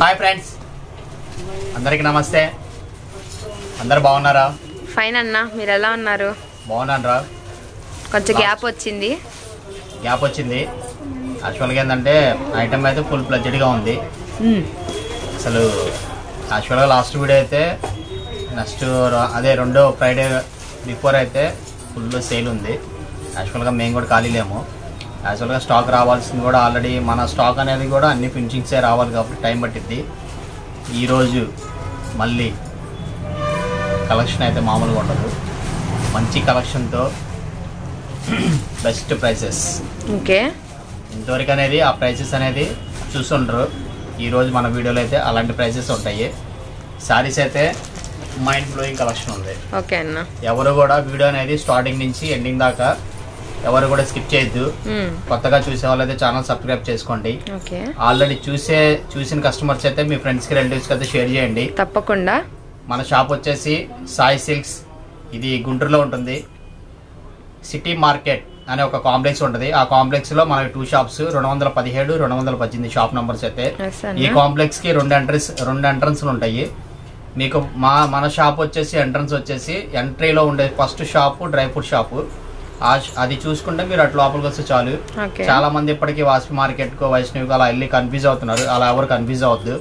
Hi friends, అందరికి నమస్తే. అందరు బాగున్నారా? ఫైన్ అన్న, మీరు ఎలా ఉన్నారు? బాగున్నాను రా. కొంచెం గ్యాప్ వచ్చింది. యాక్చువల్గా ఏంటంటే ఐటమ్ అయితే ఫుల్ ప్లెడ్జెడ్గా ఉంది. అసలు యాక్చువల్గా లాస్ట్ వీడియో అయితే నెక్స్ట్ అదే రెండో ఫ్రైడే బిఫోర్ అయితే ఫుల్ సేల్ ఉంది. యాక్చువల్గా మేము కూడా ఖాళీ లేము. యాక్చువల్గా స్టాక్ రావాల్సింది కూడా ఆల్రెడీ మన స్టాక్ అనేది కూడా అన్ని ఫినిషింగ్సే రావాలి కాబట్టి టైం పట్టిద్ది. ఈరోజు మళ్ళీ కలెక్షన్ అయితే మామూలుగా ఉండదు. మంచి కలెక్షన్తో బెస్ట్ ప్రైసెస్. ఓకే, ఇంతవరకు అనేది ఆ ప్రైసెస్ అనేది చూస్తుండ్రు. ఈరోజు మన వీడియోలో అయితే అలాంటి ప్రైసెస్ ఉంటాయి. శారీస్ అయితే మైండ్ బ్లోయింగ్ కలెక్షన్ ఉంది. ఓకే అన్న, ఎవరు కూడా వీడియో అనేది స్టార్టింగ్ నుంచి ఎండింగ్ దాకా ఎవరు కూడా స్కిప్ చేయొద్దు. కొత్తగా చూసే వాళ్ళు అయితే ఛానల్ సబ్స్క్రైబ్ చేసుకోండి. ఆల్రెడీ చూసిన కస్టమర్స్ అయితే మీ ఫ్రెండ్స్ కి రిలేటివ్స్ కి అయితే షేర్ చేయండి తప్పకుండా. మన షాప్ వచ్చేసి సాయి సిల్క్స్, ఇది గుంటూరులో ఉంటుంది. సిటీ మార్కెట్ అనే ఒక కాంప్లెక్స్ ఉంటుంది. ఆ కాంప్లెక్స్ లో మనకి 2 షాప్స్, 217, 218 షాప్ నంబర్స్ అయితే. ఈ కాంప్లెక్స్ కి రెండు ఎంట్రన్స్ ఉంటాయి. మీకు మన షాప్ వచ్చేసి ఎంట్రన్స్ వచ్చేసి ఎంట్రీలో ఉండే first shop dry fruit shop. అది చూసుకుంటే మీరు అటు లోపలికి వస్తే చాలు. చాలా మంది ఇప్పటికీ వాస్పి మార్కెట్ కు వైష్ణవికి అలా వెళ్ళి కన్ఫ్యూజ్ అవుతున్నారు. అలా ఎవరు కన్ఫ్యూజ్ అవ్వద్దు.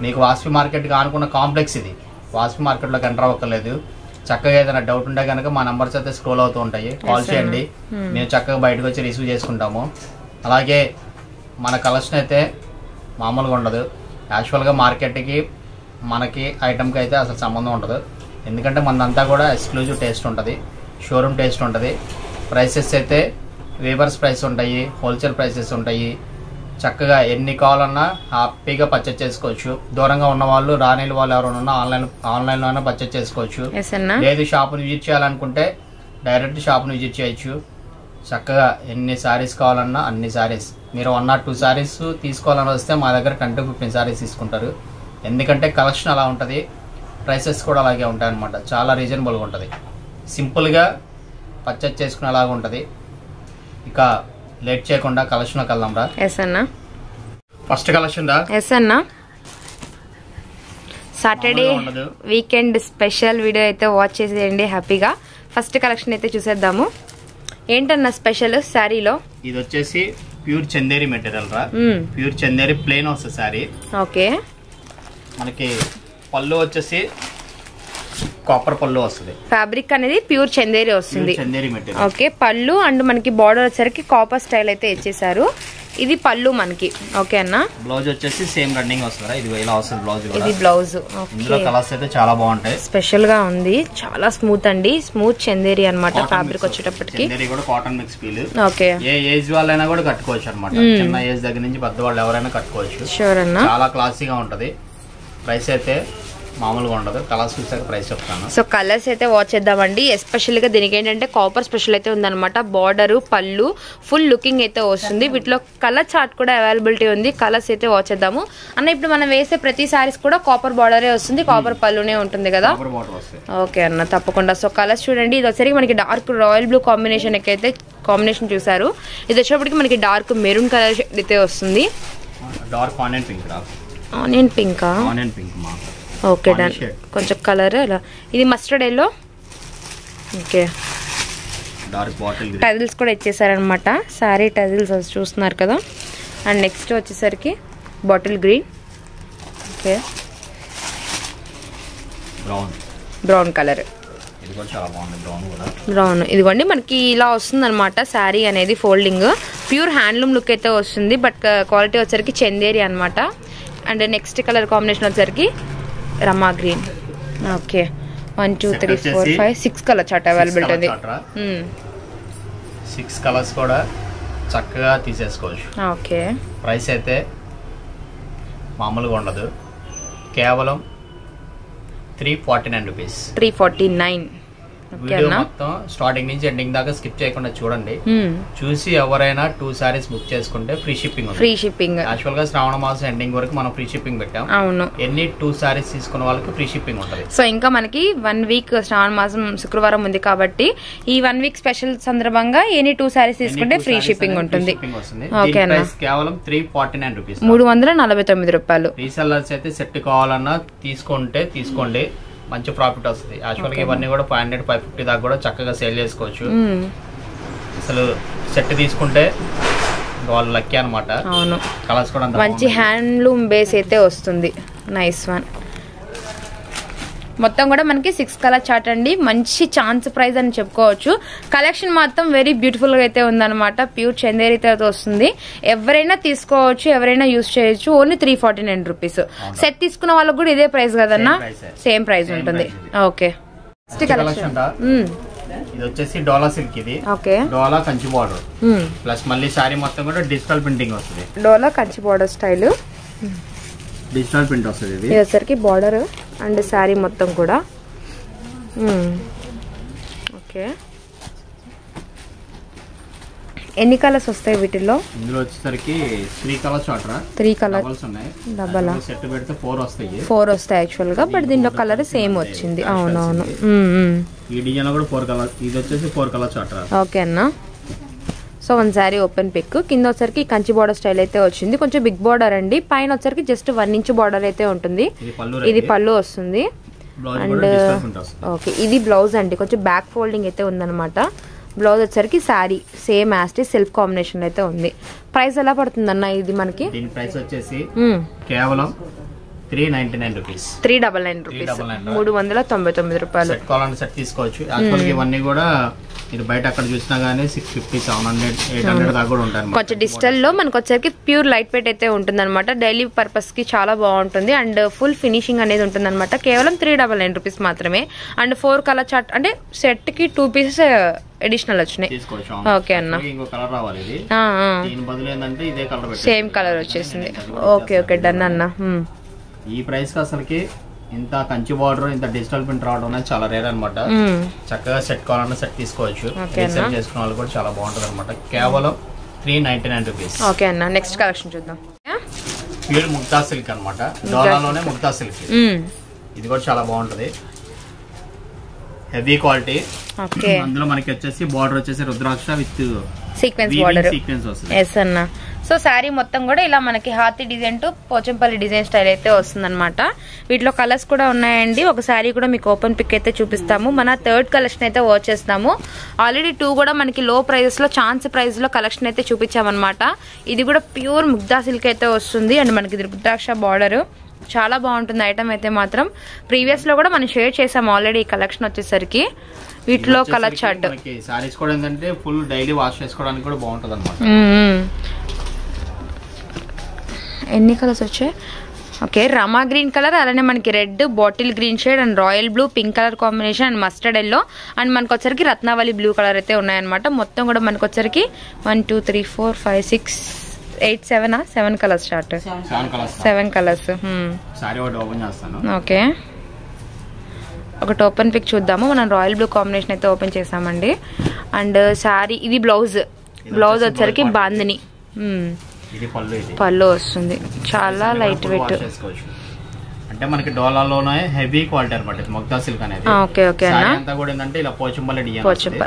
మీకు వాస్పి మార్కెట్ కి ఆనుకున్న కాంప్లెక్స్ ఇది. వాస్పి మార్కెట్ లోకి ఎంటర్ అవ్వక్కర్లేదు. చక్కగా ఏదైనా డౌట్ ఉంటే కనుక మా నంబర్స్ అయితే స్క్రోల్ అవుతూ ఉంటాయి. కాల్ చేయండి, మేము చక్కగా బయటకు వచ్చి రిసీవ్ చేసుకుంటాము. అలాగే మన కలెక్షన్ అయితే మామూలుగా ఉండదు. యాక్చువల్గా మార్కెట్కి మనకి ఐటమ్కి అయితే అసలు సంబంధం ఉండదు. ఎందుకంటే మనదంతా కూడా ఎక్స్క్లూజివ్ టేస్ట్ ఉంటుంది, షోరూమ్ టేస్ట్ ఉంటుంది. ప్రైసెస్ అయితే వేవర్స్ ప్రైస్ ఉంటాయి, హోల్సేల్ ప్రైసెస్ ఉంటాయి. చక్కగా ఎన్ని కావాలన్నా హ్యాపీగా పర్చేజ్ చేసుకోవచ్చు. దూరంగా ఉన్న వాళ్ళు, రాని వాళ్ళు ఎవరైనా ఉన్నా ఆన్లైన్లో అయినా పర్చేజ్ చేసుకోవచ్చు. లేదు షాప్ని విజిట్ చేయాలనుకుంటే డైరెక్ట్ షాప్ని విజిట్ చేయొచ్చు. చక్కగా ఎన్ని శారీస్ కావాలన్నా అన్ని శారీస్, మీరు 1 or 2 శారీస్ తీసుకోవాలని వస్తే మా దగ్గర 10 to 15 శారీస్ తీసుకుంటారు. ఎందుకంటే కలెక్షన్ అలా ఉంటుంది, ప్రైసెస్ కూడా అలాగే ఉంటాయి అన్నమాట. చాలా రీజనబుల్గా ఉంటుంది, సింపుల్గా పర్చేజ్ చేసుకునేలాగా ఉంటుంది. ఇక లేట్ చేయకుండా కలెక్షన్లోకి వెళ్దాం రా. ఫస్ట్ కలెక్షన్ రా. సాటర్డే వీకెండ్ స్పెషల్ వీడియో అయితే వాచ్ చేసేయండి హ్యాపీగా. ఫస్ట్ కలెక్షన్ అయితే చూసేద్దాము. ఏంటన్నా స్పెషల్ శారీలో? ఇది వచ్చేసి ప్యూర్ చందేరి మెటీరియల్ రా. ప్యూర్ చందేరి ప్లేన్ వస్తుంది శారీ. ఓకే, మనకి పళ్ళు వచ్చేసి కాపర్ పళ్ళు వస్తుంది. ఫ్యాబ్రిక్ అనేది ప్యూర్ చందేరి వస్తుంది. ఓకే, పళ్ళు అండ్ మనకి బార్డర్ వచ్చేసరికి కాపర్ స్టైల్ అయితే ఇచ్చేసారు. ఇది పళ్ళు మనకి. ఓకే అన్న, బ్లౌజ్ వచ్చేసి సేమ్ రన్నింగ్ వస్తుంది. ఇది ఇలా వస్తుంది బ్లౌజ్. ఇది బ్లౌజ్. ఇందులో కలర్స్ అయితే చాలా బాగుంటాయి, స్పెషల్ గా ఉంది. చాలా స్మూత్ అండి, స్మూత్ చందేరి అన్నమాట. ఫ్యాబ్రిక్ వచ్చేటప్పటికి కూడా కాటన్ మిక్స్ ఫీల్. ఓకే, ఏ ఏజ్ వాళ్ళైనా కూడా కట్టుకోవచ్చు అన్నమాట. చిన్న ఏజ్ దగ్గర నుంచి పెద్దవాళ్ళు ఎవరైనా కట్టుకోవచ్చు. షూర్ అన్న, చాలా క్లాసీగా ఉంటది. ప్రైస్ అయితే మామూలుగా ఉండదు. కలర్స్ చూసాక ప్రైస్ చెప్తాను. సో కలర్స్ అయితే వాచ్ చేద్దామండి. ఎస్పెషల్ గా దీనికి ఏంటంటే కాపర్ స్పెషల్ అయితే ఉందన్నమాట. బార్డర్, పళ్ళు ఫుల్ లుకింగ్ అయితే వస్తుంది. వీటిలో కలర్ చార్ట్ కూడా అవైలబిలిటీ ఉంది. కలర్స్ అయితే వాచ్ చేద్దాము అన్న. ఇప్పుడు మనం వేసే ప్రతి సారీస్ కూడా కాపర్ బార్డరే వస్తుంది, కాపర్ పళ్ళునే ఉంటుంది కదా. ఓకే అన్న, తప్పకుండా. సో కలర్స్ చూడండి. ఇది వచ్చేసరికి మనకి డార్క్ రాయల్ బ్లూ కాంబినేషన్ అయితే కాంబినేషన్ చూసారు. ఇది వచ్చేప్పటికి మనకి డార్క్ మెరూన్ కలర్ అయితే వస్తుంది. Dark onion pink. ఆనియన్ పింకా? Onion pink. Okay done. కొంచెం కలర్ అలా. ఇది మస్టర్డ్ ఎల్లో. ఓకే, టజిల్స్ కూడా ఇచ్చేసారనమాట. సారీ టజిల్స్ చూస్తున్నారు కదా. అండ్ నెక్స్ట్ వచ్చేసరికి bottle green. Okay, brown colour. Brown. ఇదిగోండి మనకి ఇలా వస్తుంది అనమాట శారీ అనేది. ఫోల్డింగ్ ప్యూర్ హ్యాండ్లూమ్ లుక్ అయితే వస్తుంది. బట్ క్వాలిటీ వచ్చేసరికి చందేరి అనమాట. అండ్ నెక్స్ట్ కలర్ కాంబినేషన్ వచ్చేసరికి Rama green. Okay, 1 2 3 4 5 6 colour chart availability ఉంది. 6 కలర్స్ కూడా చక్కగా తీసేసుకోవచ్చు. ఓకే, ప్రైస్ అయితే మామూలుగా ఉండదు. కేవలం 349 రూపీస్. 349. వీడియో మొత్తం స్టార్టింగ్ నుంచి ఎండింగ్ దాకా స్కిప్ చేయకుండా చూడండి. చూసి ఎవరైనా 2 సారీస్ బుక్ చేసుకుంటే ఫ్రీ షిప్పింగ్. యాక్చువల్ గా శ్రావణ మాసం ఎండింగ్ వరకు మనం ఫ్రీ షిప్పింగ్ పెట్టాం. అవును, ఎన్ని 2 సారీస్ తీసుకున్న వాళ్ళకి ఫ్రీ షిప్పింగ్ ఉంటుంది. సో ఇంకా మనకి 1 వీక్ శ్రావణ మాసం శుక్రవారం ఉంది కాబట్టి ఈ 1 వీక్ స్పెషల్ సందర్భంగా ఎన్ని 2 సారీస్ తీసుకుంటే ఫ్రీ షిప్పింగ్ ఉంటుంది. ఓకేనా, కేవలం 349 రూపీస్, 349 రూపాయలు. రీసెల్లర్స్ అయితే సెట్ కావాలన్నా తీసుకోండి, మంచి ప్రాఫిట్ వస్తుంది. యాక్చువల్గా ఇవన్నీ కూడా 500 550 దాకా కూడా చక్కగా సేల్ చేసుకోవచ్చు. అసలు సెట్ తీసుకుంటే వాళ్ళు లక్కీ అనమాట. అవును, కలర్స్ కూడా మంచి హ్యాండ్లూమ్ బేస్ అయితే వస్తుంది. Nice one. మొత్తం కూడా మనకి 6 కలర్ చార్ట్ అండి. మంచి ఛాన్స్ ప్రైస్ అని చెప్పుకోవచ్చు. కలెక్షన్ మాత్రం వెరీ బ్యూటిఫుల్ గా అయితే ఉందన్నమాట. ప్యూర్ చందేరితో వస్తుంది. ఎవరైనా తీసుకోవచ్చు, ఎవరైనా యూజ్ చేయొచ్చు. Only 349 rupees. సెట్ తీసుకున్న వాళ్ళకి కూడా ఇదే ప్రైస్ కదన్నా? సేమ్ ప్రైస్ ఉంటుంది. ఓకే, కలెక్షన్ ఇది వచ్చేసి డోలా సిల్క్. ఇది okay, Dola Kanchi border plus మళ్ళీ సారీ మొత్తం కూడా డిజిటల్ ప్రింటింగ్ వస్తుంది. Dola Kanchi border style digital print వస్తుంది. ఇది వచ్చరికి బార్డర్ అండ్ శారీ మొత్తం కూడా. ఓకే, ఎన్ని కలర్స్ వస్తాయి వీటిల్లో? ఇందులో వచ్చేసరికి 3 కలర్స్ చార్టరా, 3 కలర్స్ ఉన్నాయి. డబల్ సెట్ పెడితే 4 వస్తాయి. 4 వస్తాయి యాక్చువల్ గా, బట్ దీనిలో కలర్ సేమ్ వచ్చింది. అవునవును, ఈ డిజైన్ కూడా 4 కలర్. ఇది వచ్చేసి 4 కలర్ చార్టరా. ఓకే అన్న. So 1 sari open pic. కింద వచ్చరికి కంచి బార్డర్ స్టైల్ అయితే వచ్చింది. కొంచెం బిగ్ బార్డర్ అండి. పైన వచ్చరికి జస్ట్ 1 ఇంచ్ బార్డర్ అయితే ఉంటుంది. ఇది పళ్ళు వస్తుంది. అండ్ ఓకే, ఇది బ్లౌజ్ అండి. కొంచెం బ్యాక్ ఫోల్డింగ్ అయితే ఉందన్నమాట. బ్లౌజ్ వచ్చరికి శారీ సేమ్ యాస్టీ సెల్ఫ్ కాంబినేషన్ అయితే ఉంది. ప్రైస్ ఎలా పడుతుంది అన్న ఇది మనకి? దీని ప్రైస్ వచ్చేసి కేవలం 399 రూపీస్. 399 రూపీస్, 399 రూపాయలు. సెట్ కావాలంటే సెట్ తీసుకోవచ్చు. యాక్చువల్గా ఇవన్నీ కూడా మీరు బయట అక్కడ చూసినా గానీ 650 700 800 దాకా కూడా ఉంటాయి. కొంచెం డిజిటల్ లో మనకు వచ్చరికి ప్యూర్ లైట్ వెయిట్ అయితే ఉంటుంది అనమాట. డైలీ పర్పస్ కి చాలా బాగుంటుంది. అండ్ ఫుల్ ఫినిషింగ్ అనేది ఉంటుంది అనమాట. కేవలం 399 రూపీస్ మాత్రమే. అండ్ 4 కలర్ చార్ట్ అంటే సెట్ కి 2 పీసెస్ అడిషనల్ వచ్చినాయి. ఓకే అన్న, ఇంకో కలర్ రావాలి. ఇది దీని బదులు ఏంటంటే ఇదే కలర్, సేమ్ కలర్ వచ్చేసింది. ఓకే ఓకే, డన్ అన్న. ఈ ప్రైస్ కి అసలుకి ఇంత కంచి బార్డర్ ఇంత డిజిటల్ ప్రింట్ రావడం అనేది చాలా రేర్ అనమాట. చక్కగా సెట్ కావాలన్నా సెట్ తీసుకోవచ్చు. సెట్ చేసుకున్న వాళ్ళు కూడా చాలా బాగుంటుంది అనమాట. కేవలం 399 రూపీస్. ఓకే అన్న, నెక్స్ట్ కలెక్షన్ చూద్దాం. ప్యూర్ ముక్తా సిల్క్ అనమాట. డోలాలోనే ముక్తా సిల్క్. ఇది కూడా చాలా బాగుంటది, హెవీ క్వాలిటీ. అందులో మనకి వచ్చేసి బార్డర్ వచ్చేసి Rudraksha with sequence border. Yes అన్న. సో శారీ మొత్తం కూడా ఇలా మనకి హాతీ design to Pochampally design style అయితే వస్తుంది అనమాట. వీటిలో కలర్స్ కూడా ఉన్నాయండి. ఒక శారీ కూడా మీకు ఓపెన్ పిక్ అయితే చూపిస్తాము. మన 3rd కలెక్షన్ అయితే వాచ్ చేస్తాము. ఆల్రెడీ 2 కూడా మనకి లో ప్రైజెస్ లో ఛాన్స్ ప్రైస్ లో కలెక్షన్ అయితే చూపించామన్నమాట. ఇది కూడా ప్యూర్ ముగ్ధా సిల్క్ అయితే వస్తుంది. అండ్ మనకి రుద్రాక్ష బార్డర్ చాలా బాగుంటుంది ఐటమ్ అయితే మాత్రం. ప్రీవియస్ లో కూడా మనం షేర్ చేసాము ఆల్రెడీ ఈ కలెక్షన్ వచ్చేసరికి. వీటిలో కలర్ చార్ట్ సారీస్ కూడా ఏంటంటే ఫుల్ డైలీ వాష్ చేసుకోవడానికి కూడా బాగుంటుంది అనమాట. ఎన్ని కలర్స్ వచ్చాయి? ఓకే, రమా గ్రీన్ కలర్, అలానే మనకి red, bottle green shade and royal blue, pink colour combination and mustard yellow and మనకు వచ్చరికి రత్నావళి బ్లూ కలర్ అయితే ఉన్నాయన్నమాట. మొత్తం కూడా మనకు వచ్చరికి 1 2 3 4 5 6 8 7 కలర్స్ చార్ట్. 7 కలర్స్. ఓకే, ఒకటి ఓపెన్ పిక్ చూద్దాము. మనం రాయల్ బ్లూ కాంబినేషన్ అయితే ఓపెన్ చేసామండి. అండ్ శారీ ఇది బ్లౌజ్ వచ్చరికి బాందిని పళ్ళు వస్తుంది. చాలా లైట్ వెయిట్. అంటే మనకి డోలాలోనే హెవీ క్వాలిటీ అన్నమాట ముగ్ధా సిల్క్ అనేది. ఓకే ఓకే అన్న. అంతా కూడా ఏంటంటే ఇలా పోచంపల్లి డిజైన్.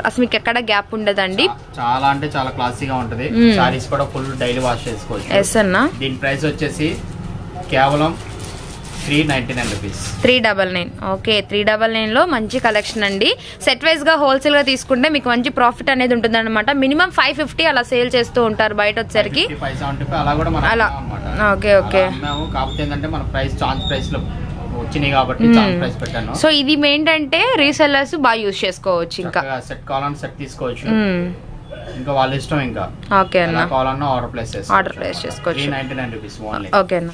అసలు మీకు ఎక్కడ గ్యాప్ ఉండదండి. చాలా అంటే చాలా క్లాసీగా ఉంటది. సారీస్ కూడా ఫుల్ డైలీ వాష్ చేసుకోవచ్చు. ఎస్ అన్న. దీని ప్రైస్ వచ్చేసి కేవలం 399 రూపీస్. 399. ఓకే, 399 లో మంచి కలెక్షన్ అండి. సెట్ వైజ్ గా హోల్సేల్ గా తీసుకుంటే మీకు మంచి ప్రాఫిట్ అనేది ఉంటుంది అనమాట. మినిమం 550 అలా సేల్ చేస్తూ ఉంటారు బయట వచ్చరికి. అలా ఓకే ఓకే. కాకపోతే ఏంటంటే మన ప్రైస్ ఛాన్స్ ప్రైస్ లో వచ్చినాయి కాబట్టి ఛాన్స్ ప్రైస్ పెట్టాను. సో ఇది ఏంటంటే రీసెల్లర్స్ బాగా యూజ్ చేసుకోవచ్చు. ఇంకా సెట్ కావాలన్నా సెట్ తీసుకోవచ్చు. ఇంకా వాళ్ళ ఇష్టం. ఇంకా ఓకే అన్న, కావాలన్నా ఆర్డర్ ప్లేస్ చేసుకోవచ్చు. 399 రూపీస్ ఓన్లీ. ఓకే అన్న.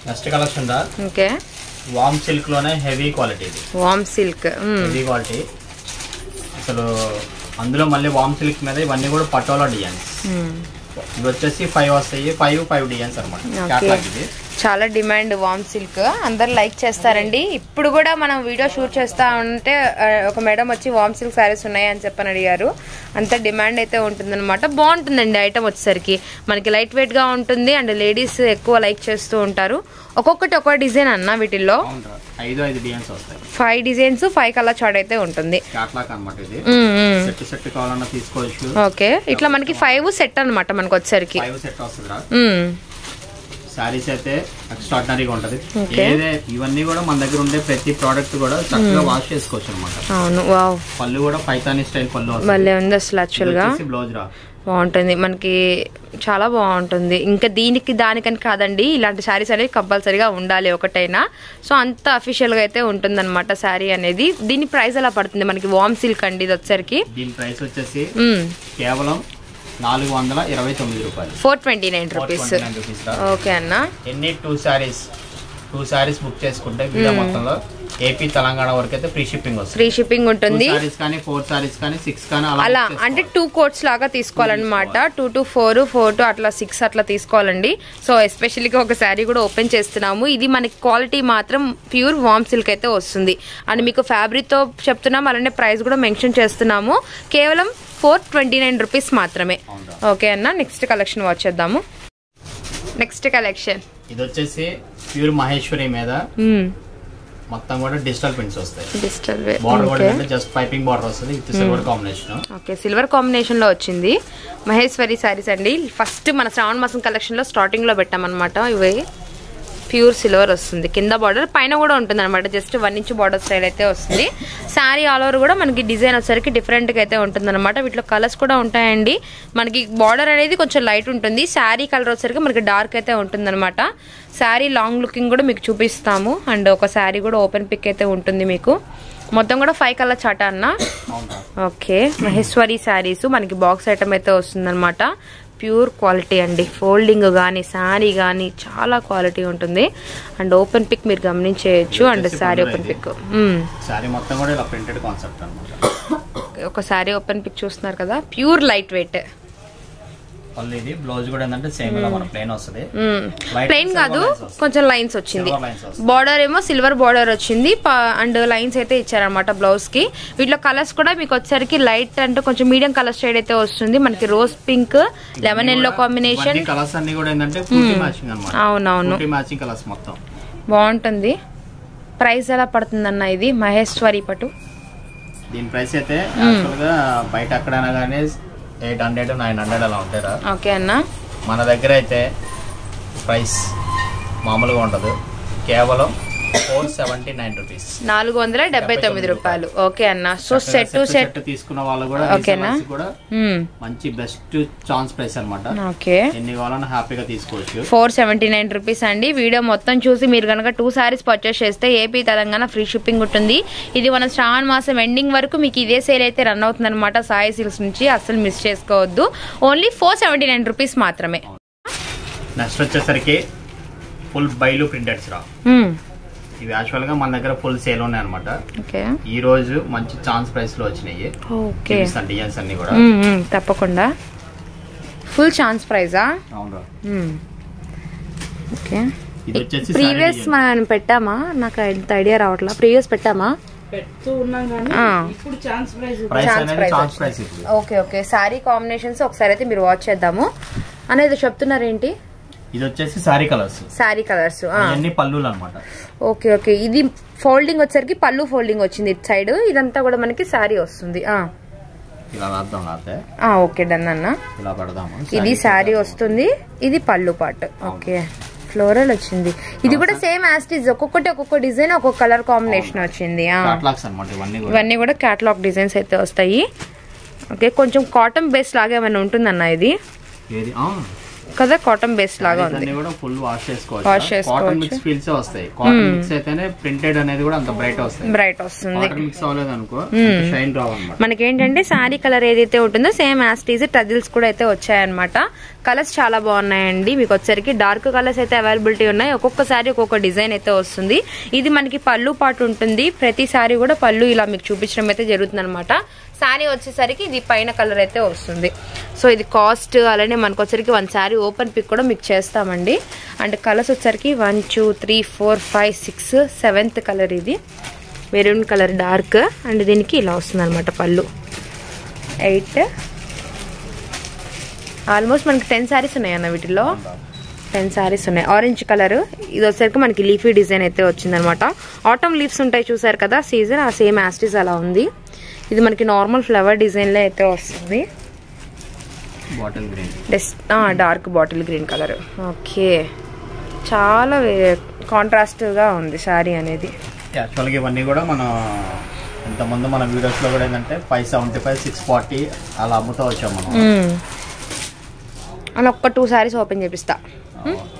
నెక్స్ట్ కలెక్షన్ దా. ఓకే, వామ్ సిల్క్ లోనే హెవీ క్వాలిటీ. ఇది వామ్ సిల్క్ హెవీ క్వాలిటీ. అసలు అందులో మళ్ళీ వామ్ సిల్క్ మీద ఇవన్నీ కూడా పటోలా డిజైన్స్. ఇవి వచ్చేసి 5 వస్తాయి. 5 డిజైన్స్ అనమాట. క్యాట్లాగ్ ఇది. చాలా డిమాండ్ వామ్ సిల్క్, అందరు లైక్ చేస్తారండి. ఇప్పుడు కూడా మనం వీడియో షూట్ చేస్తా ఉంటే ఒక మేడం వచ్చి వామ్ సిల్క్ శారీస్ ఉన్నాయి అని చెప్పని అడిగారు. అంత డిమాండ్ అయితే ఉంటుందన్నమాట. బాగుంటుందండి ఐటమ్ వచ్చేసరికి, మనకి లైట్ వెయిట్ గా ఉంటుంది అండ్ లేడీస్ ఎక్కువ లైక్ చేస్తూ ఉంటారు. ఒక్కొక్కటి ఒక్కో డిజైన్ అన్న, వీటిల్లో 5 డిజైన్స్ 5 కలర్ చార్ట్ అయితే ఉంటుంది. ఓకే, ఇట్లా మనకి 5 సెట్ అనమాట మనకు వచ్చేసరికి. సారీస్ అయితే ఎక్స్ట్రాడినరీగా ఉంటది. ఇవన్నీ కూడా మన దగ్గర ఉండే ప్రతి ప్రోడక్ట్ కూడా చక్కగా వాష్ చేసుకోవచ్చు అనమాట. అవును, వావ్. పళ్ళు కూడా పైతానీ స్టైల్ పళ్ళు భలే ఉంది అసలు. యాక్చువల్ గా బ్లౌజ్ రా బాగుంటుంది, మనకి చాలా బాగుంటుంది. ఇంకా దీనికి దానికని కాదండి, ఇలాంటి శారీస్ అనేది కంపల్సరీగా ఉండాలి ఒకటైనా. సో అంత అఫీషియల్ గా అయితే ఉంటుంది అనమాట శారీ అనేది. దీని ప్రైస్ ఎలా పడుతుంది మనకి? వామ్ సిల్క్ అండి ఇది వచ్చరికి. దీని ప్రైస్ వచ్చేసి కేవలం 429 రూపాయలు, 429 రూపీస్. ఓకే అన్న, ఎన్ని 2 సారీస్ బుక్ చేసుకుంటే వీడియో మొత్తంలో ఏపీ తెలంగాణ వరకు అయితే ఫ్రీ షిప్పింగ్ వస్తుంది. ఫ్రీ షిప్పింగ్ ఉంటుంది. 4 సారీస్ కానీ 6 కానీ అలా అంటే 2 కోట్స్ లాగా తీసుకోవాలన్నమాట. 2 to 4, 4 to అట్లా 6 అట్లా తీసుకోవాలండి. సో ఎస్పెషల్గా ఒక శారీ కూడా ఓపెన్ చేస్తున్నాము. ఇది మనకి క్వాలిటీ మాత్రం ప్యూర్ వామ్ సిల్క్ అయితే వస్తుంది. అండ్ మీకు ఫ్యాబ్రిక్ తో చెప్తున్నాం, అలానే ప్రైస్ కూడా మెన్షన్ చేస్తున్నాము. కేవలం 429 రూపీస్ మాత్రమే. ఓకే అన్న, నెక్స్ట్ కలెక్షన్ వాచ్ చేద్దాము. నెక్స్ట్ కలెక్షన్ ఇది వచ్చేసి ప్యూర్ మహేశ్వరి మీద మొత్తం కూడా డిజిటల్ ప్రింట్స్ వస్తాయి. డిజిటల్ బార్డర్ కూడా జస్ట్ పైపింగ్ బార్డర్ వస్తుంది with silver combination. Okay, silver combination లో వచ్చింది మహేశ్వరి సారీస్ అండి. ఫస్ట్ మన శ్రావణ మాసం కలెక్షన్ లో స్టార్టింగ్ లో పెట్టామన్నమాట. ఇవి ప్యూర్ సిల్వర్ వస్తుంది, కింద బార్డర్ పైన కూడా ఉంటుంది అనమాట. జస్ట్ 1 ఇంచ్ బార్డర్ స్టైల్ అయితే వస్తుంది. శారీ ఆల్ ఓవర్ కూడా మనకి డిజైన్ వచ్చేసరికి డిఫరెంట్ గా అయితే ఉంటుంది అనమాట. వీటిలో కలర్స్ కూడా ఉంటాయండి. మనకి బార్డర్ అనేది కొంచెం లైట్ ఉంటుంది, శారీ కలర్ వచ్చేసరికి మనకి డార్క్ అయితే ఉంటుంది అనమాట. శారీ లాంగ్ లుకింగ్ కూడా మీకు చూపిస్తాము. అండ్ ఒక శారీ కూడా ఓపెన్ పిక్ అయితే ఉంటుంది మీకు. మొత్తం కూడా 5 కలర్ చాట అన్న. ఓకే, మహేశ్వరి శారీస్ మనకి బాక్స్ ఐటమ్ అయితే వస్తుంది అనమాట. ప్యూర్ క్వాలిటీ అండి, ఫోల్డింగ్ కానీ శారీ కానీ చాలా క్వాలిటీ ఉంటుంది. అండ్ ఓపెన్ పిక్ మీరు గమనించేయచ్చు. అండ్ శారీ ఓపెన్ పిక్, ఒక శారీ ఓపెన్ పిక్ చూస్తున్నారు కదా, ప్యూర్ లైట్ వెయిట్. బ్లౌజ్ కూడా ఏంటంటే సేమ్ ఇలా మన ప్లెయిన్ వస్తుంది. ప్లెయిన్ కాదు, కొంచెం లైన్స్ వచ్చింది. బార్డర్ ఏమో సిల్వర్ బార్డర్ వచ్చింది అండ్ లైన్స్ అయితే ఇచ్చారనమాట బ్లౌజ్ కి. వీటిలో కలర్స్ కూడా మీకు వచ్చేసరికి లైట్ అంటే కొంచెం మీడియం కలర్ షేడ్ అయితే వస్తుంది. మనకి rose pink, lemon yellow combination. Colours అన్ని కూడా ఏంటంటే మ్యాచింగ్ అన్నమాట. అవునవును, మ్యాచింగ్ కలర్స్ మొత్తం బాగుంటుంది. ప్రైస్ ఎలా పడుతుంది అన్న ఇది మహేశ్వరి పట్టు? దీని ప్రైస్ అయితే యాక్చువల్ గా బయట ఎక్కడైనా కానీ 800, 900 అలా ఉంటారా. ఓకే అన్న, మన దగ్గర అయితే ప్రైస్ మామూలుగా ఉండదు, కేవలం 479 రూపీస్, 479 రూపాయలు. ఓకే అన్న, సో సెట్ టు సెట్ తీసుకున్న వాళ్ళు కూడా ఓకేనా మంచి బెస్ట్ ఛాన్స్ ప్రైస్ అన్నమాట. ఓకే, ఎన్ని కావాలన్నా హ్యాపీగా తీసుకోవచ్చు. 479 రూపీస్ అండి. వీడియో మొత్తం చూసి మీరు కనుక 2 సారీస్ పర్చేస్ చేస్తే ఏపీ తెలంగాణ ఫ్రీ షిప్పింగ్ ఉంటుంది. ఇది మన శ్రావణ మాసం ఎండింగ్ వరకు మీకు ఇదే సేల్ అయితే రన్ అవుతుంది అనమాట. సాయి సిల్క్స్ నుంచి అస్సలు మిస్ చేసుకోవద్దు. ఓన్లీ 479 రూపీస్ మాత్రమే. నెక్స్ట్ వచ్చేసరికి ఫుల్ బైలు ప్రింటెడ్స్ రా. ఇవి యాక్చువల్ గా మన దగ్గర ఫుల్ సేల్ ఉన్నాయి అనమాట. ఈ రోజు మంచి ఛాన్స్ ప్రైస్ లో వచ్చినాయి డిజైన్స్ అన్ని కూడా. తప్పకుండా ఫుల్ ఛాన్స్ ప్రైజా? ఓకే, ప్రీవియస్ మనం పెట్టామా? నాకు ఎంత ఐడియా రావట్లా. ప్రీవియస్ పెట్టామా? ఓకే ఓకే, సారీ కాంబినేషన్స్ ఒకసారి అయితే మీరు వాచ్ చేద్దాము అనేది చెప్తున్నారేంటి? ఇది వచ్చేసి సారీ కలర్స్. సారీ కలర్స్ అన్ని పళ్ళులు అన్నమాట. ఓకే ఓకే, ఇది ఫోల్డింగ్ వచ్చరికి పళ్ళు ఫోల్డింగ్ వచ్చింది ఇటు సైడ్. ఇదంతా కూడా మనకి సారీ వస్తుంది. ఓకే డన్ అన్న. ఇది సారీ వస్తుంది, ఇది పళ్ళు పార్ట్. ఓకే, ఫ్లోరల్ వచ్చింది. ఇది కూడా సేమ్ యాస్టీజ్, ఒక్కొక్కటి ఒక్కొక్క డిజైన్ ఒక్కొక్క కలర్ కాంబినేషన్ వచ్చింది. ఇవన్నీ కూడా క్యాటలాగ్ డిజైన్స్ అయితే వస్తాయి. ఓకే, కొంచెం కాటన్ బేస్ లాగా ఏమైనా ఉంటుందన్న ఇది కదా? కాటన్ బేస్ లాగా ఉంది. ఫుల్ వాష్ చేసుకోవచ్చు. కాటన్ మిక్స్ ఫీల్స్ వస్తాయి. కాటన్ మిక్స్ అయితేనే ప్రింటెడ్ అనేది కూడా అంత బ్రైట్ వస్తుంది. బ్రైట్ వస్తుంది. మిక్స్ అవ్వలేదు అనుకో షైన్ రావన్నమాట. మనకి ఏంటంటే సారీ కలర్ ఏదైతే ఉంటుందో సేమ్ యాస్టీజ్ టజిల్స్ కూడా అయితే వచ్చాయన్నమాట. కలర్స్ చాలా బాగున్నాయండి. మీకు వచ్చరికి డార్క్ కలర్స్ అయితే అవైలబిలిటీ ఉన్నాయి. ఒక్కొక్క సారీ ఒక్కొక్క డిజైన్ అయితే వస్తుంది. ఇది మనకి పళ్ళు పాటు ఉంటుంది. ప్రతి సారీ కూడా పళ్ళు ఇలా మీకు చూపించడం అయితే జరుగుతుంది అనమాట. శారీ వచ్చేసరికి ఇది పైన కలర్ అయితే వస్తుంది. సో ఇది కాస్ట్ అలానే మనకు వచ్చరికి 1 శారీ ఓపెన్ పిక్ కూడా మీకు చేస్తామండి. అండ్ కలర్స్ వచ్చరికి 1 2 3 4 5 6 7th కలర్ ఇది మెరూన్ కలర్ డార్క్. అండ్ దీనికి ఇలా వస్తుంది అనమాట పళ్ళు. 8 ఆల్మోస్ట్ మనకి 10 శారీస్ ఉన్నాయన్న వీటిలో. 10 శారీస్ ఉన్నాయి. ఆరెంజ్ కలర్ ఇది వచ్చేసరికి మనకి లీఫీ డిజైన్ అయితే వచ్చిందనమాట. ఆటమ్ లీవ్స్ ఉంటాయి చూసారు కదా సీజన్, ఆ సేమ్ యాస్టిస్ అలా ఉంది. ఇది మనకి నార్మల్ ఫ్లవర్ డిజైన్ లో అయితే వస్తుంది. Dark bottle green colour. Okay, చాలా కాంట్రాస్ట్ గా ఉంది శారీ అనేది. యాక్చువల్గా ఇవన్నీ కూడా మనం ఇంతకుముందు మన వీడియోస్ లో కూడా ఏంటంటే 575 640 అలా అమ్ముతూ వచ్చాం మనం. అలా ఒక్క 2 శారీస్ ఓపెన్ చేపిస్తా.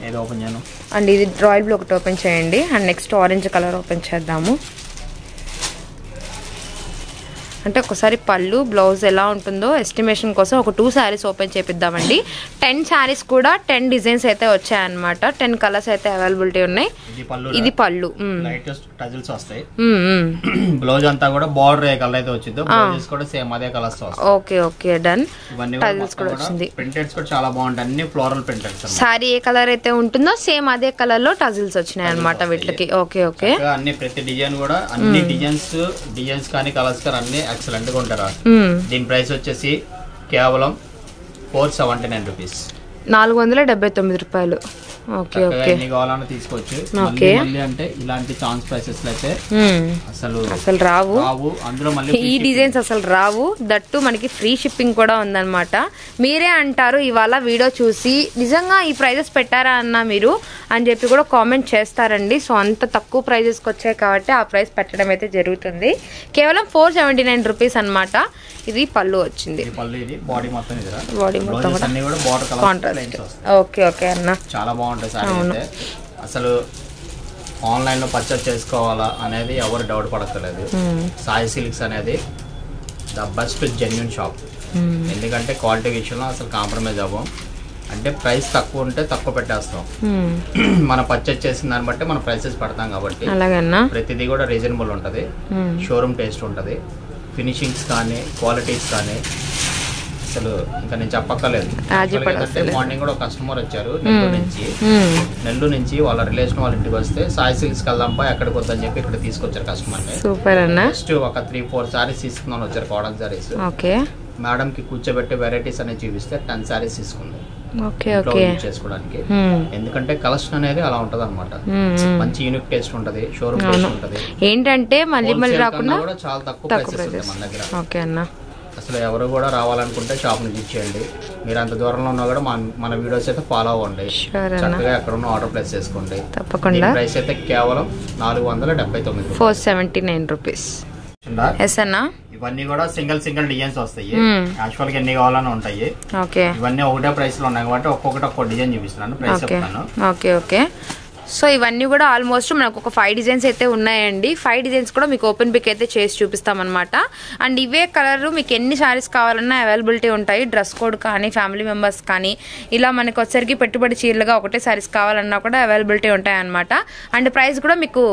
ఏది ఓపెన్ చేయను అండ్ ఇది రాయల్ బ్లూ ఒకటి ఓపెన్ చేయండి. And next orange colour open చేద్దాము. అంటే ఒకసారి పళ్ళు బ్లౌజ్ ఎలా ఉంటుందో ఎస్టిమేషన్ కోసం ఒక 2 శారీస్ ఓపెన్ చేపిద్దామండి. 10 శారీస్ కూడా 10 డిజైన్స్ అయితే వచ్చాయన్నమాట. 10 కలర్స్ అయితే అవైలబిలిటీ ఉన్నాయి. ఇది పళ్ళు టజిల్స్ వస్తాయి. బ్లౌజ్ అంతా కూడా బార్డర్ ఏ కలర్ అయితే వచ్చిందో బ్లౌజెస్ కూడా సేమ్ అదే కలర్స్ వస్తాయి. Okay okay done. టజిల్స్ కూడా వచ్చింది. ప్రింటెడ్స్ కూడా చాలా బాగుంటాయి, అన్ని ఫ్లోరల్ ప్రింటెడ్స్. సారీ ఏ కలర్ అయితే ఉంటుందో సేమ్ అదే కలర్ లో టజిల్స్ వచ్చినాయి అన్నమాట వీటికి. Okay okay. అన్ని ప్రతి డిజైన్ కూడా అన్ని డిజైన్స్ కానీ కలర్స్ కానీ అన్ని ఎక్సలెంట్ గా ఉంటారా. దీని ప్రైస్ వచ్చేసి కేవలం 479 రూపీస్, 479 రూపాయలు. ఓకే ఓకే, ఎన్ని కావాలన్నా తీసుకోవచ్చు. మళ్ళీ అంటే ఇలాంటి ఛాన్స్ ప్రైసెస్ అయితే అసలు రావు. అందులో మళ్ళీ ఈ డిజైన్స్ అసలు రావు. దట్టు మనకి ఫ్రీ షిప్పింగ్ కూడా ఉందన్నమాట. మీరే అంటారు ఇవాళ వీడియో చూసి నిజంగా ఈ ప్రైజెస్ పెట్టారా అన్న మీరు అని చెప్పి కూడా కామెంట్ చేస్తారండి. సో అంత తక్కువ ప్రైజెస్కి వచ్చాయి కాబట్టి ఆ ప్రైస్ పెట్టడం అయితే జరుగుతుంది. కేవలం 479 రూపీస్ అనమాట. ఇది పళ్ళు వచ్చింది. బాడీ మొత్తం కాంట్రాస్ట్. ఓకే ఓకే అన్న, చాలా బాగుంటుంది సారీ అయితే. అసలు ఆన్లైన్ లో పర్చేస్ చేసుకోవాలా అనేది ఎవరు డౌట్ పడక్కర్లేదు. సాయి సిల్క్స్ అనేది ద బెస్ట్ జెన్యూన్ షాప్. ఎందుకంటే క్వాలిటీ విషయంలో అసలు కాంప్రమైజ్ అవ్వం. అంటే ప్రైస్ తక్కువ ఉంటే తక్కువ పెట్టేస్తాం. మనం పర్చేస్ చేసిన దాన్ని బట్టి మనం ప్రైసెస్ పెడతాం కాబట్టి ప్రతిదీ కూడా రీజనబుల్ ఉంటది. షోరూమ్ టేస్ట్ ఉంటది. ఫినిషింగ్స్ కానీ క్వాలిటీస్ కానీ అసలు ఇంకా నేను చెప్పక్కర్లేదు. మార్నింగ్ కూడా కస్టమర్ వచ్చారు నెల్లూరు నుంచి వాళ్ళ రిలేషన్ వాళ్ళ ఇంటికి వస్తే సాయి సిల్క్స్ వెళ్దాంపా ఎక్కడికి వద్దని చెప్పి ఇక్కడ తీసుకొచ్చారు కస్టమర్ ని. నెక్స్ట్ ఒక 3-4 సారీస్ తీసుకున్నాను వచ్చారు కాటన్ సారీస్. మేడం కి కూర్చోబెట్టి వెరైటీస్ అనేది చూపిస్తే 10 సారీస్ తీసుకుంది చేసుకోవడానికి. ఎందుకంటే కలెక్షన్ అనేది అలా ఉంటది అనమాట. మంచి యూనిక్ టేస్ట్ ఉంటది, షోరూమ్ టేస్ట్ ఉంటది. ఏంటంటే మళ్ళీ రాకుండా కూడా చాలా తక్కువ ప్రైసెస్ మన దగ్గర. అసలు ఎవరు కూడా రావాలనుకుంటే షాప్ ని విజిట్ చేయండి. మీరు అంత దూరంలో ఉన్నా కూడా మన వీడియోస్ అయితే ఫాలో అవ్వండి. చక్కగా ఎక్కడ ఉన్న ఆర్డర్ ప్లేస్ చేసుకోండి. తప్పకుండా. ప్రైస్ అయితే కేవలం 479 479 రూపీస్. ఇవన్నీ కూడా సింగిల్ డిజైన్స్ వస్తాయి. యాక్చువల్ గా ఎన్ని కావాలని ఉంటాయి. ఇవన్నీ ఒకటే ప్రైస్ లో ఉన్నాయి కాబట్టి ఒక్కొక్క డిజైన్ చూపిస్తున్నాను, ప్రైస్ చెప్తాను. Okay okay. సో ఇవన్నీ కూడా ఆల్మోస్ట్ మనకు ఒక 5 డిజైన్స్ అయితే ఉన్నాయండి. 5 డిజైన్స్ కూడా మీకు ఓపెన్ పిక్ అయితే చేసి చూపిస్తామన్నమాట. అండ్ ఇవే కలర్ మీకు ఎన్ని శారీస్ కావాలన్నా అవైలబిలిటీ ఉంటాయి. డ్రెస్ కోడ్ కానీ ఫ్యామిలీ మెంబర్స్ కానీ ఇలా మనకు వచ్చరికి పెట్టుబడి చీరలుగా ఒకటే శారీస్ కావాలన్నా కూడా అవైలబిలిటీ ఉంటాయి అన్నమాట. అండ్ ప్రైస్ కూడా మీకు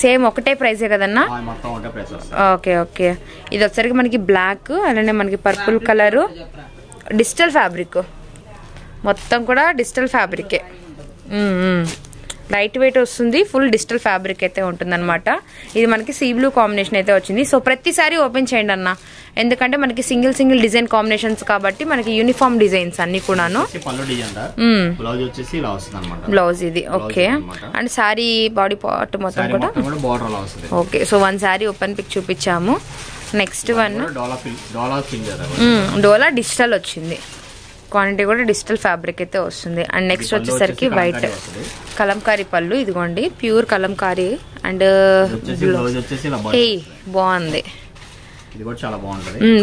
సేమ్ ఒకటే ప్రైజే కదన్నా. Okay okay. ఇది వచ్చరికి మనకి బ్లాక్ అలానే మనకి పర్పుల్ కలరు డిజిటల్ ఫ్యాబ్రిక్, మొత్తం కూడా డిజిటల్ ఫ్యాబ్రికే. లైట్ వెయిట్ వస్తుంది, ఫుల్ డిజిటల్ ఫ్యాబ్రిక్ అయితే ఉంటుంది అనమాట. ఇది మనకి సీ బ్లూ కాంబినేషన్ అయితే వచ్చింది. సో ప్రతిసారి ఓపెన్ చేయండి అన్న, ఎందుకంటే మనకి సింగిల్ డిజైన్ కాంబినేషన్స్ కాబట్టి మనకి యూనిఫామ్ డిజైన్స్ అన్ని కూడాను. బ్లౌజ్ ఇది okay. And sari body part మొత్తం కూడా okay. So 1 sari open pic చూపించాము. నెక్స్ట్ వన్ డోలా డిజిటల్ వచ్చింది. క్వాంటిటీ కూడా డిజిటల్ ఫ్యాబ్రిక్ అయితే వస్తుంది. అండ్ నెక్స్ట్ వచ్చేసరికి వైట్ కలంకారీ పళ్ళు, ఇదిగోండి ప్యూర్ కలంకారీ. అండ్ బాగుంది,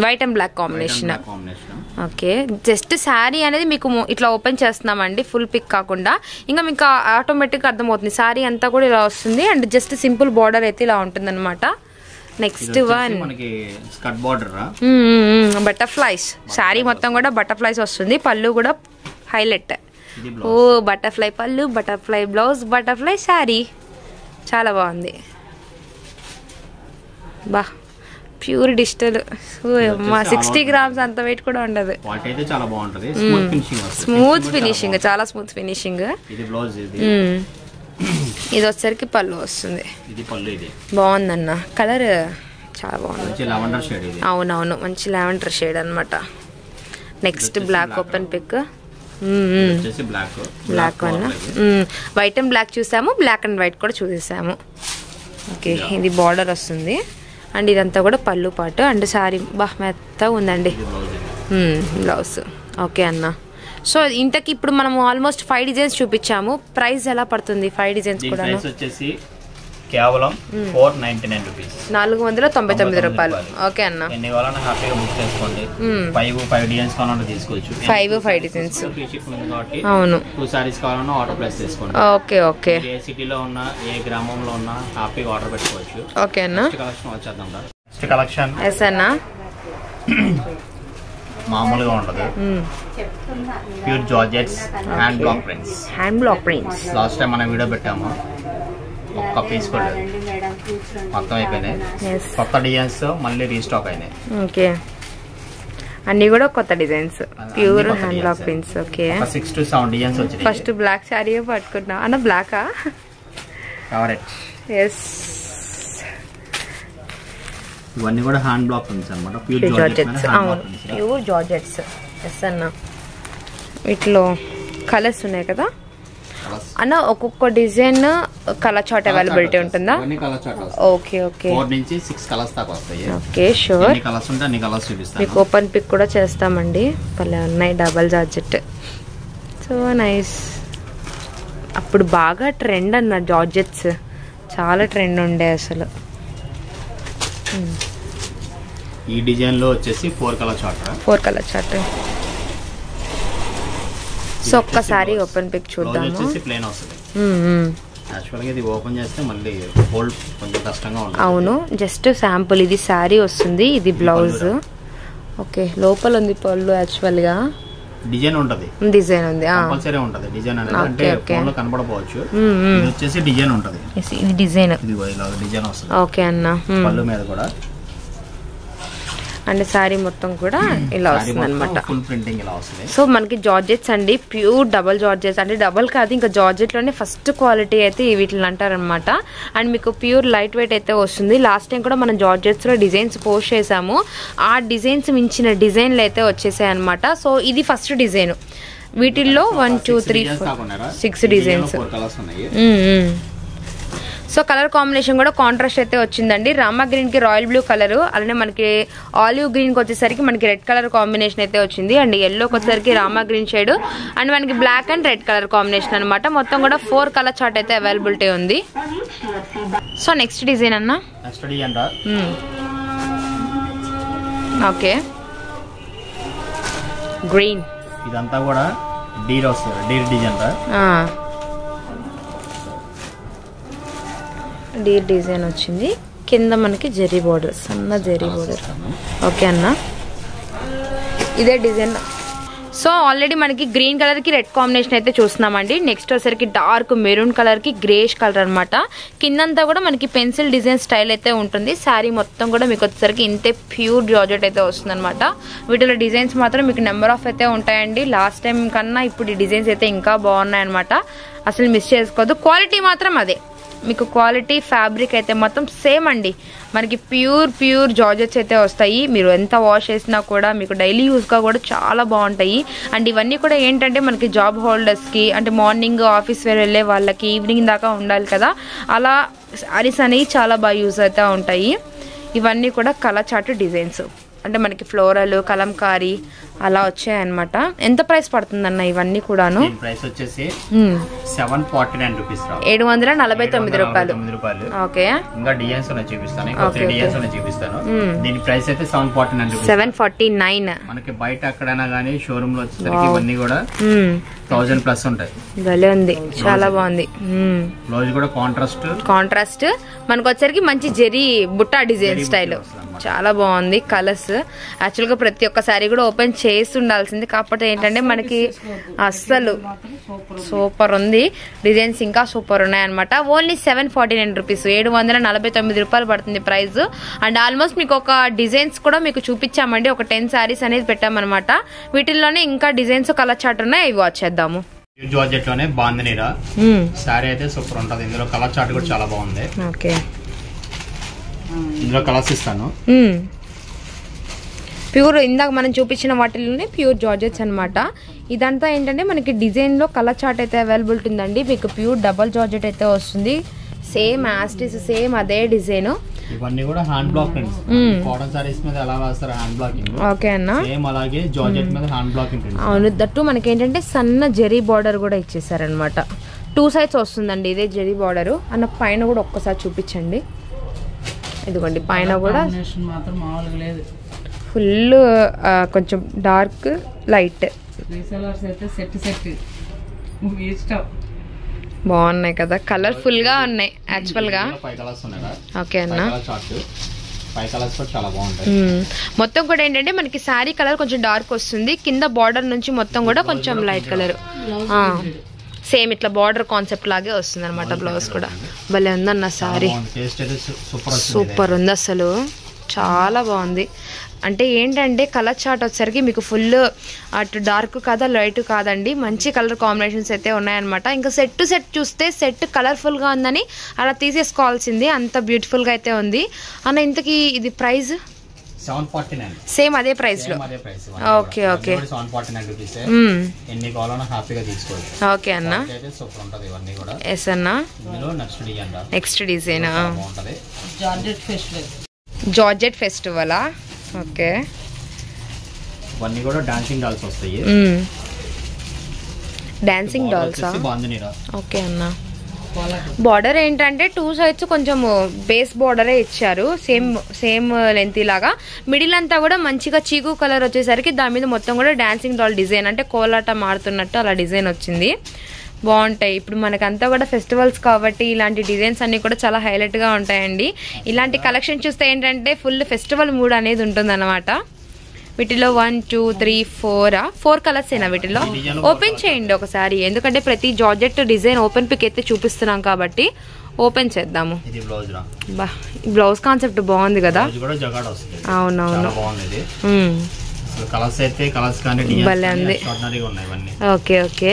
white and black combination. Okay, just sari అనేది మీకు ఇట్లా ఓపెన్ చేస్తున్నామండి, ఫుల్ పిక్ కాకుండా. ఇంకా మీకు ఆటోమేటిక్ అర్థమవుతుంది శారీ అంతా కూడా ఇలా వస్తుంది. అండ్ జస్ట్ సింపుల్ బార్డర్ అయితే ఇలా ఉంటుంది అనమాట. Next one butterflies. శారీ మొత్తం కూడా బటర్ఫ్లైస్ వస్తుంది. పళ్ళు కూడా హైలైట్. ఓ బటర్ఫ్లై పళ్ళు, బటర్ఫ్లై బ్లౌజ్, బటర్ఫ్లై శారీ, చాలా బాగుంది. బా ప్యూర్ డిజిటల్ 60 గ్రామ్స్ అంత వెయిట్ కూడా ఉండదు. క్వాలిటీ అయితే చాలా బాగుంటది. స్మూత్ ఫినిషింగ్, చాలా స్మూత్ ఫినిషింగ్. ఇది బ్లౌజ్, ఇది వచ్చేసరికి పళ్ళు వస్తుంది. ఇది పళ్ళు. ఇది బాగుందన్న, కలర్ చాలా బాగుంది. మంచి లావెండర్ షేడ్ ఇది. అవునవును, మంచి లావెండర్ షేడ్ అన్నమాట. Next black open pic. Black one, white and black చూసాము, బ్లాక్ అండ్ వైట్ కూడా చూసేసాము. ఓకే, ఇది బార్డర్ వస్తుంది అండ్ ఇదంతా కూడా పళ్ళు పాటు అండ్ సారీ మెత్తగా ఉందండి బ్లౌజ్. ఓకే అన్న. సో ఇంతకి ఇప్పుడు మనం ఆల్మోస్ట్ 5 డిజైన్స్ చూపించాము. ప్రైస్ ఎలా పడుతుంది 5 డిజైన్స్ కూడా? వచ్చేసి కేవలం 499 రూపీస్, 499 రూపాయలు. ఓకే అన్న, ఎన్ని కావాలన్నా హ్యాపీగా బుక్ చేసుకోండి. 5 డిజైన్స్ కావాలన్నా తీసుకోవచ్చు. 5 డిజైన్స్. అవును, 2 సారీస్ కావాలన్నా ఆర్డర్ ప్లేస్ చేసుకోండి. Okay okay. ఏ సిటీలో ఉన్నా ఏ గ్రామంలో ఉన్నా హ్యాపీగా ఆర్డర్ పెట్టుకోవచ్చు. ఓకే అన్న. కలెక్షన్ వచ్చేద్దాం. నెక్స్ట్ కలెక్షన్ ఎస్ అన్న, మామూలుగా ఉండదు. Pure georgettes hand block prints. Hand block prints last time మనం వీడియో పెట్టాము, ఒక్క పీస్ కూడా మొత్తం అయిపోయినాయి. కొత్త డిజైన్స్ మళ్ళీ రీస్టాక్ అయినాయి. ఓకే, అన్ని కూడా కొత్త designs, pure hand block prints. Okay, 6 to 7 designs వచ్చినాయి. ఫస్ట్ బ్లాక్ శారీ పట్టుకున్నా అన్న. బ్లాకా? కరెక్ట్. ఎస్, ఇవన్నీ కూడా హ్యాండ్ బ్లాక్ ప్రింట్స్ అన్నమాట. Pure georgettes. అవును, ప్యూర్ జార్జెట్స్. ఎస్ అన్న. వీటిలో కలర్స్ ఉన్నాయి కదా అన్న? ఒక్కొక్క డిజైన్ కలర్ చార్ట్ అవైలబిలిటీ ఉంటుందా? ఓకే ఓకే, 4 నుంచి 6 కలర్స్ దాకా వస్తాయి. Okay, sure. ఎన్ని కలర్స్ ఉంటే అన్ని కలర్స్ చూపిస్తాను. మీకు ఓపెన్ పిక్ కూడా చేస్తామండి. భలే ఉన్నాయి, డబల్ జార్జెట్. So nice. అప్పుడు బాగా ట్రెండ్ అన్న జార్జెట్స్, చాలా ట్రెండ్ ఉండే అసలు. ఈ డిజైన్ లో వచ్చేసి 4 colour chart. 4 colour chart. So ఒక్కసారి ఓపెన్ పిక్ చూద్దాము. ప్లేన్ వస్తుంది. యాక్చువల్గా ఇది ఓపెన్ చేస్తే మళ్ళీ హోల్డ్ కొంచెం కష్టంగా ఉంటుంది. అవును, జస్ట్ శాంపుల్. ఇది శారీ వస్తుంది, ఇది బ్లౌజ్. ఓకే, లోపల ఉంది పళ్ళు. యాక్చువల్ గా డిజైన్ ఉంటది, డిజైన్ ఉంది, కంపల్సరీ ఉంటది. డిజైన్ అనేది అంటే ఫోన్ లో కనబడకపోవచ్చు. ఇది వచ్చేసి డిజైన్ ఉంటది. ఇది డిజైన్, ఇది ఇలా డిజైన్ వస్తుంది. ఓకే అన్న. పళ్ళు మీద కూడా అండ్ సారీ మొత్తం కూడా ఇలా వస్తుంది అనమాట. ఫుల్ ప్రింటింగ్ ఇలా వస్తుంది. సో మనకి జార్జెట్స్ అండి, ప్యూర్ డబల్ జార్జెట్స్. అంటే డబల్ కాదు, ఇంకా జార్జెట్ లోనే ఫస్ట్ క్వాలిటీ అయితే వీటిని అంటారనమాట. అండ్ మీకు ప్యూర్ లైట్ వెయిట్ అయితే వస్తుంది. లాస్ట్ టైం కూడా మనం జార్జెట్స్ లో డిజైన్స్ పోస్ట్ చేసాము. ఆ డిజైన్స్ మించిన డిజైన్లు అయితే వచ్చేసాయి అనమాట. సో ఇది ఫస్ట్ డిజైన్. వీటిల్లో 1 2 3 4 6 డిజైన్స్. సో కలర్ కాంబినేషన్ కూడా కాంట్రాస్ట్ అయితే వచ్చిందండి. రామా గ్రీన్ కి రాయల్ బ్లూ కలర్, అలానే మనకి ఆలివ్ గ్రీన్ కి వచ్చేసరికి మనకి రెడ్ కలర్ కాంబినేషన్ అయితే వచ్చింది. అండ్ ఎల్లోకి వచ్చేసరికి రామా గ్రీన్ షేడ్ అండ్ మనకి black and red colour combination అనమాట. మొత్తం కూడా 4 కలర్ చార్ట్ అయితే అవైలబిలిటీ ఉంది. సో నెక్స్ట్ డిజైన్ అన్న. Okay, green. ఇదంతా కూడా డీర్ వస్తుంది, డీర్ డిజైన్. డీర్ డిజైన్ వచ్చింది. కింద మనకి జెరీ బోర్డర్, సన్న జెరీ బోర్డర్. ఓకే అన్న, ఇదే డిజైన్. సో ఆల్రెడీ మనకి గ్రీన్ కలర్ కి రెడ్ కాంబినేషన్ అయితే చూస్తున్నామండి. నెక్స్ట్ వచ్చేసరికి డార్క్ మెరూన్ కలర్ కి గ్రేష్ కలర్ అనమాట. కిందంతా కూడా మనకి పెన్సిల్ డిజైన్ స్టైల్ అయితే ఉంటుంది. శారీ మొత్తం కూడా మీకు వచ్చేసరికి ఇంతే ప్యూర్ జార్జెట్ అయితే వస్తుంది అనమాట. వీటిలో డిజైన్స్ మాత్రం మీకు నెంబర్ ఆఫ్ అయితే ఉంటాయండి. లాస్ట్ టైం కన్నా ఇప్పుడు ఈ డిజైన్స్ అయితే ఇంకా బాగున్నాయి అనమాట. అసలు మిస్ చేసుకోవద్దు. క్వాలిటీ మాత్రం అదే, మీకు క్వాలిటీ ఫ్యాబ్రిక్ అయితే మొత్తం సేమ్ అండి. మనకి ప్యూర్ జార్జెట్స్ అయితే వస్తాయి. మీరు ఎంత వాష్ చేసినా కూడా మీకు డైలీ యూస్గా కూడా చాలా బాగుంటాయి. అండ్ ఇవన్నీ కూడా ఏంటంటే మనకి జాబ్ హోల్డర్స్కి, అంటే మార్నింగ్ ఆఫీస్ వేర్ వెళ్ళే వాళ్ళకి ఈవినింగ్ దాకా ఉండాలి కదా, అలా సారీస్ అనేవి చాలా బాగా యూజ్ అయితే ఉంటాయి. ఇవన్నీ కూడా కలర్ చార్ట్ డిజైన్స్, అంటే మనకి ఫ్లోరల్, కలంకారీ అలా వచ్చాయన్నమాట. ఎంత ప్రైస్ పడుతుందన్న ఇవన్నీ కూడాను? ప్రైస్ వచ్చేసి 749 రూపీస్, 749 రూపాయలు. ఓకే, ఇంకా డిజైన్స్ చూపిస్తాను, చూపిస్తాను. దీని ప్రైస్ అయితే 749. మనకి బయట ఎక్కడైనా గానీ షోరూమ్ లో వచ్చేసరికి ఇవన్నీ కూడా 1000 ప్లస్ ఉంటాయి. భలే ఉంది, చాలా బాగుంది. బ్లౌజ్ కూడా కాంట్రాస్ట్ మనకు వచ్చరికి మంచి జెరీ బుట్టా డిజైన్ స్టైల్. చాలా బాగుంది కలర్స్. యాక్చువల్ గా ప్రతి ఒక్క సారీ కూడా ఓపెన్ చేసి ఉండాల్సింది, కాకపోతే ఏంటంటే మనకి అస్సలు సూపర్ ఉంది. డిజైన్స్ ఇంకా సూపర్ ఉన్నాయన్నమాట. ఓన్లీ 749 రూపీస్, 749 రూపాయలు పడుతుంది ప్రైస్. అండ్ ఆల్మోస్ట్ మీకు ఒక డిజైన్స్ కూడా మీకు చూపించామండి, ఒక 10 సారీస్ అనేది పెట్టామన్నమాట. వీటిల్లోనే ఇంకా డిజైన్స్ కలర్ చార్ట్ ఉన్నాయి, ఇవి వచ్చేద్దాము. జార్జెట్ లోనే బాందినీరా సారీ అయితే సూపర్ ఉంటది. ఇందులో కలర్ చార్ట్ కూడా చాలా బాగుంది. ఓకే, ఇందులో కలర్స్ ఇస్తాను. ప్యూర్ ఇందాక మనం చూపించిన వాటిలోనే ప్యూర్ జార్జెట్స్ అనమాట. ఇదంతా ఏంటంటే మనకి డిజైన్ లో కలర్ చార్ట్ అయితే అవైలబిలిటీ ఉందండి. మీకు ప్యూర్ డబల్ జార్జెట్ అయితే వస్తుంది, సేమ్ యాస్టిస్ సేమ్ అదే డిజైన్. ఇవన్నీ కూడా hand block prints. Cotton saris మీద ఎలా వేస్తారు హ్యాండ్ బ్లాకింగ్, ఓకే అన్న, సేమ్ అలాగే జార్జెట్ మీద హ్యాండ్ బ్లాకింగ్ ప్రింట్స్. అవును, దట్టు మనకి ఏంటంటే సన్న జరీ బార్డర్ కూడా ఇచ్చేసారనమాట. 2 సైడ్స్ వస్తుందండి ఇదే జరీ బార్డర్. అన్న పైన కూడా ఒక్కసారి చూపించండి. ఇదిగోండి పైన కూడా ఫుల్ కొంచెం డార్క్ లైట్ బాగున్నాయి కదా, కలర్ఫుల్ గా ఉన్నాయి యాక్చువల్ గా. ఓకే అన్న, మొత్తం కూడా ఏంటంటే మనకి శారీ కలర్ కొంచెం డార్క్ వస్తుంది, కింద బార్డర్ నుంచి మొత్తం కూడా కొంచెం లైట్ కలర్, సేమ్ ఇట్లా బార్డర్ కాన్సెప్ట్ లాగే వస్తుంది అనమాట. బ్లౌజ్ కూడా భలే ఉందన్న శారీ, సూపర్ ఉంది అసలు, చాలా బాగుంది. అంటే ఏంటంటే కలర్ చార్ట్ వచ్చేసరికి మీకు ఫుల్ అటు డార్క్ కాదా లైట్ కాదండి, మంచి కలర్ కాంబినేషన్స్ అయితే ఉన్నాయన్నమాట. ఇంకా సెట్ టు సెట్ చూస్తే సెట్ కలర్ఫుల్గా ఉందని అలా తీసేసుకోవాల్సింది, అంత బ్యూటిఫుల్గా అయితే ఉంది. అన్న ఇంతకీ ఇది ప్రైస్ 749, సేమ్ అదే ప్రైస్ లో. ఓకే ఓకే, ఓకే అన్న, ఎస్ అన్న. నెక్స్ట్ డిజైన్ జార్జెట్ ఫెస్టివలా? ఓకే, ఇవన్నీ కూడా డాన్సింగ్ డాల్స్ వస్తాయి. డాన్సింగ్ డాల్సా? ఓకే అన్న. బార్డర్ ఏంటంటే 2 సైడ్స్ కొంచెం బేస్ బార్డరే ఇచ్చారు, సేమ్ లెంత్ లాగా. మిడిల్ అంతా కూడా మంచిగా చీకు కలర్ వచ్చేసరికి దాని మీద మొత్తం కూడా డాన్సింగ్ డాల్ డిజైన్, అంటే కోలాటం ఆడుతున్నట్టు అలా డిజైన్ వచ్చింది. బాగుంటాయి. ఇప్పుడు మనకంతా కూడా ఫెస్టివల్స్ కాబట్టి ఇలాంటి డిజైన్స్ అన్ని కూడా చాలా హైలైట్ గా ఉంటాయండి. ఇలాంటి కలెక్షన్ చూస్తే ఏంటంటే ఫుల్ ఫెస్టివల్ మూడ్ అనేది ఉంటుంది అనమాట. వీటిలో 1 2 3 4 కలర్స్ అయినా వీటిలో. ఓపెన్ చేయండి ఒకసారి, ఎందుకంటే ప్రతి జార్జెట్ డిజైన్ ఓపెన్ పిక్ అయితే చూపిస్తున్నాం కాబట్టి ఓపెన్ చేద్దాము. బ్లౌజ్ కాన్సెప్ట్ బాగుంది కదా. అవునవును, okay okay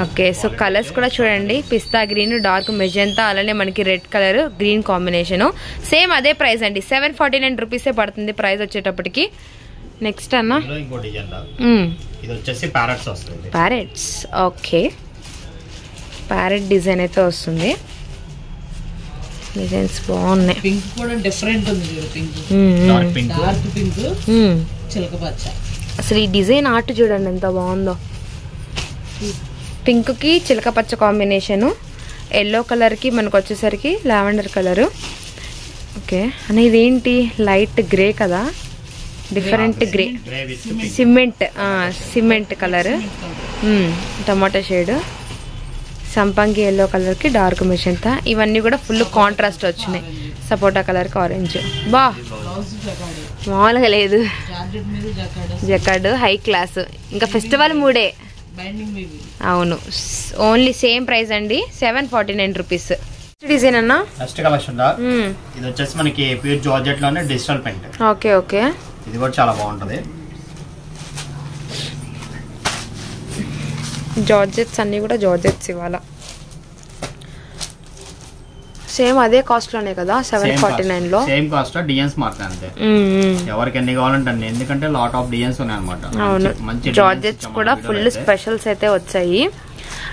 okay. So colours కూడా చూడండి, పిస్తా గ్రీన్, డార్క్ మెజెంతా, అలానే మనకి red colour, green combination. Same అదే ప్రైస్ అండి, 749 రూపీసే పడుతుంది ప్రైస్ వచ్చేటప్పటికి. నెక్స్ట్ అన్న ప్యారెట్స్. ఓకే, ప్యారెట్ డిజైన్ అయితే వస్తుంది. డిజైన్స్ బాగున్నాయి. పింక్ కూడా డిఫరెంట్ ఉంది, డార్క్ పింక్ చిలక పచ్చ. అసలు ఈ డిజైన్ ఆర్ట్ చూడండి ఎంత బాగుందో. పింక్ కి చిలక పచ్చ కాంబినేషను, ఎల్లో కలర్ కి మనకు వచ్చేసరికి లావెండర్ కలరు. ఓకే అని ఇదేంటి లైట్ గ్రే కదా, డిఫరెంట్ గ్రే, సిమెంట్ కలర్, టమాటా షేడ్, సంపంగి ఎల్లో కలర్ కి డార్క్ మెషంతా. ఇవన్నీ కూడా ఫుల్ కాంట్రాస్ట్ వచ్చినాయి. సపోటా కలర్ కి ఆరెంజ్. బా మామూలుగా లేదు, జకార్డ్ హై క్లాస్, ఇంకా ఫెస్టివల్ మూడే. అవును, ఓన్లీ సేమ్ ప్రైస్ అండి, 749 రూపీస్. డిజైన్ అన్న నెక్స్ట్ కలెక్షన్ ఇది వచ్చేసి మనకి ప్యూర్ జార్జెట్ లోనే డిజిటల్ ప్రింట్. ఓకే ఓకే, ఇది కూడా చాలా బాగుంటది. జార్జెట్స్ అన్ని కూడా జార్జెట్స్ ఇవాళ సేమ్ అదే కాస్ట్ లోనే కదా, 749 లో. సేమ్ కాస్ట్, డిజైన్స్ మారుతాయి అంతే. ఎవరికి ఎన్ని కావాలంటే అన్ని, ఎందుకంటే లాట్ ఆఫ్ డిజైన్స్ ఉన్నాయి అన్నమాట. అవును, జార్జెట్స్ కూడా ఫుల్ స్పెషల్స్ అయితే వచ్చాయి.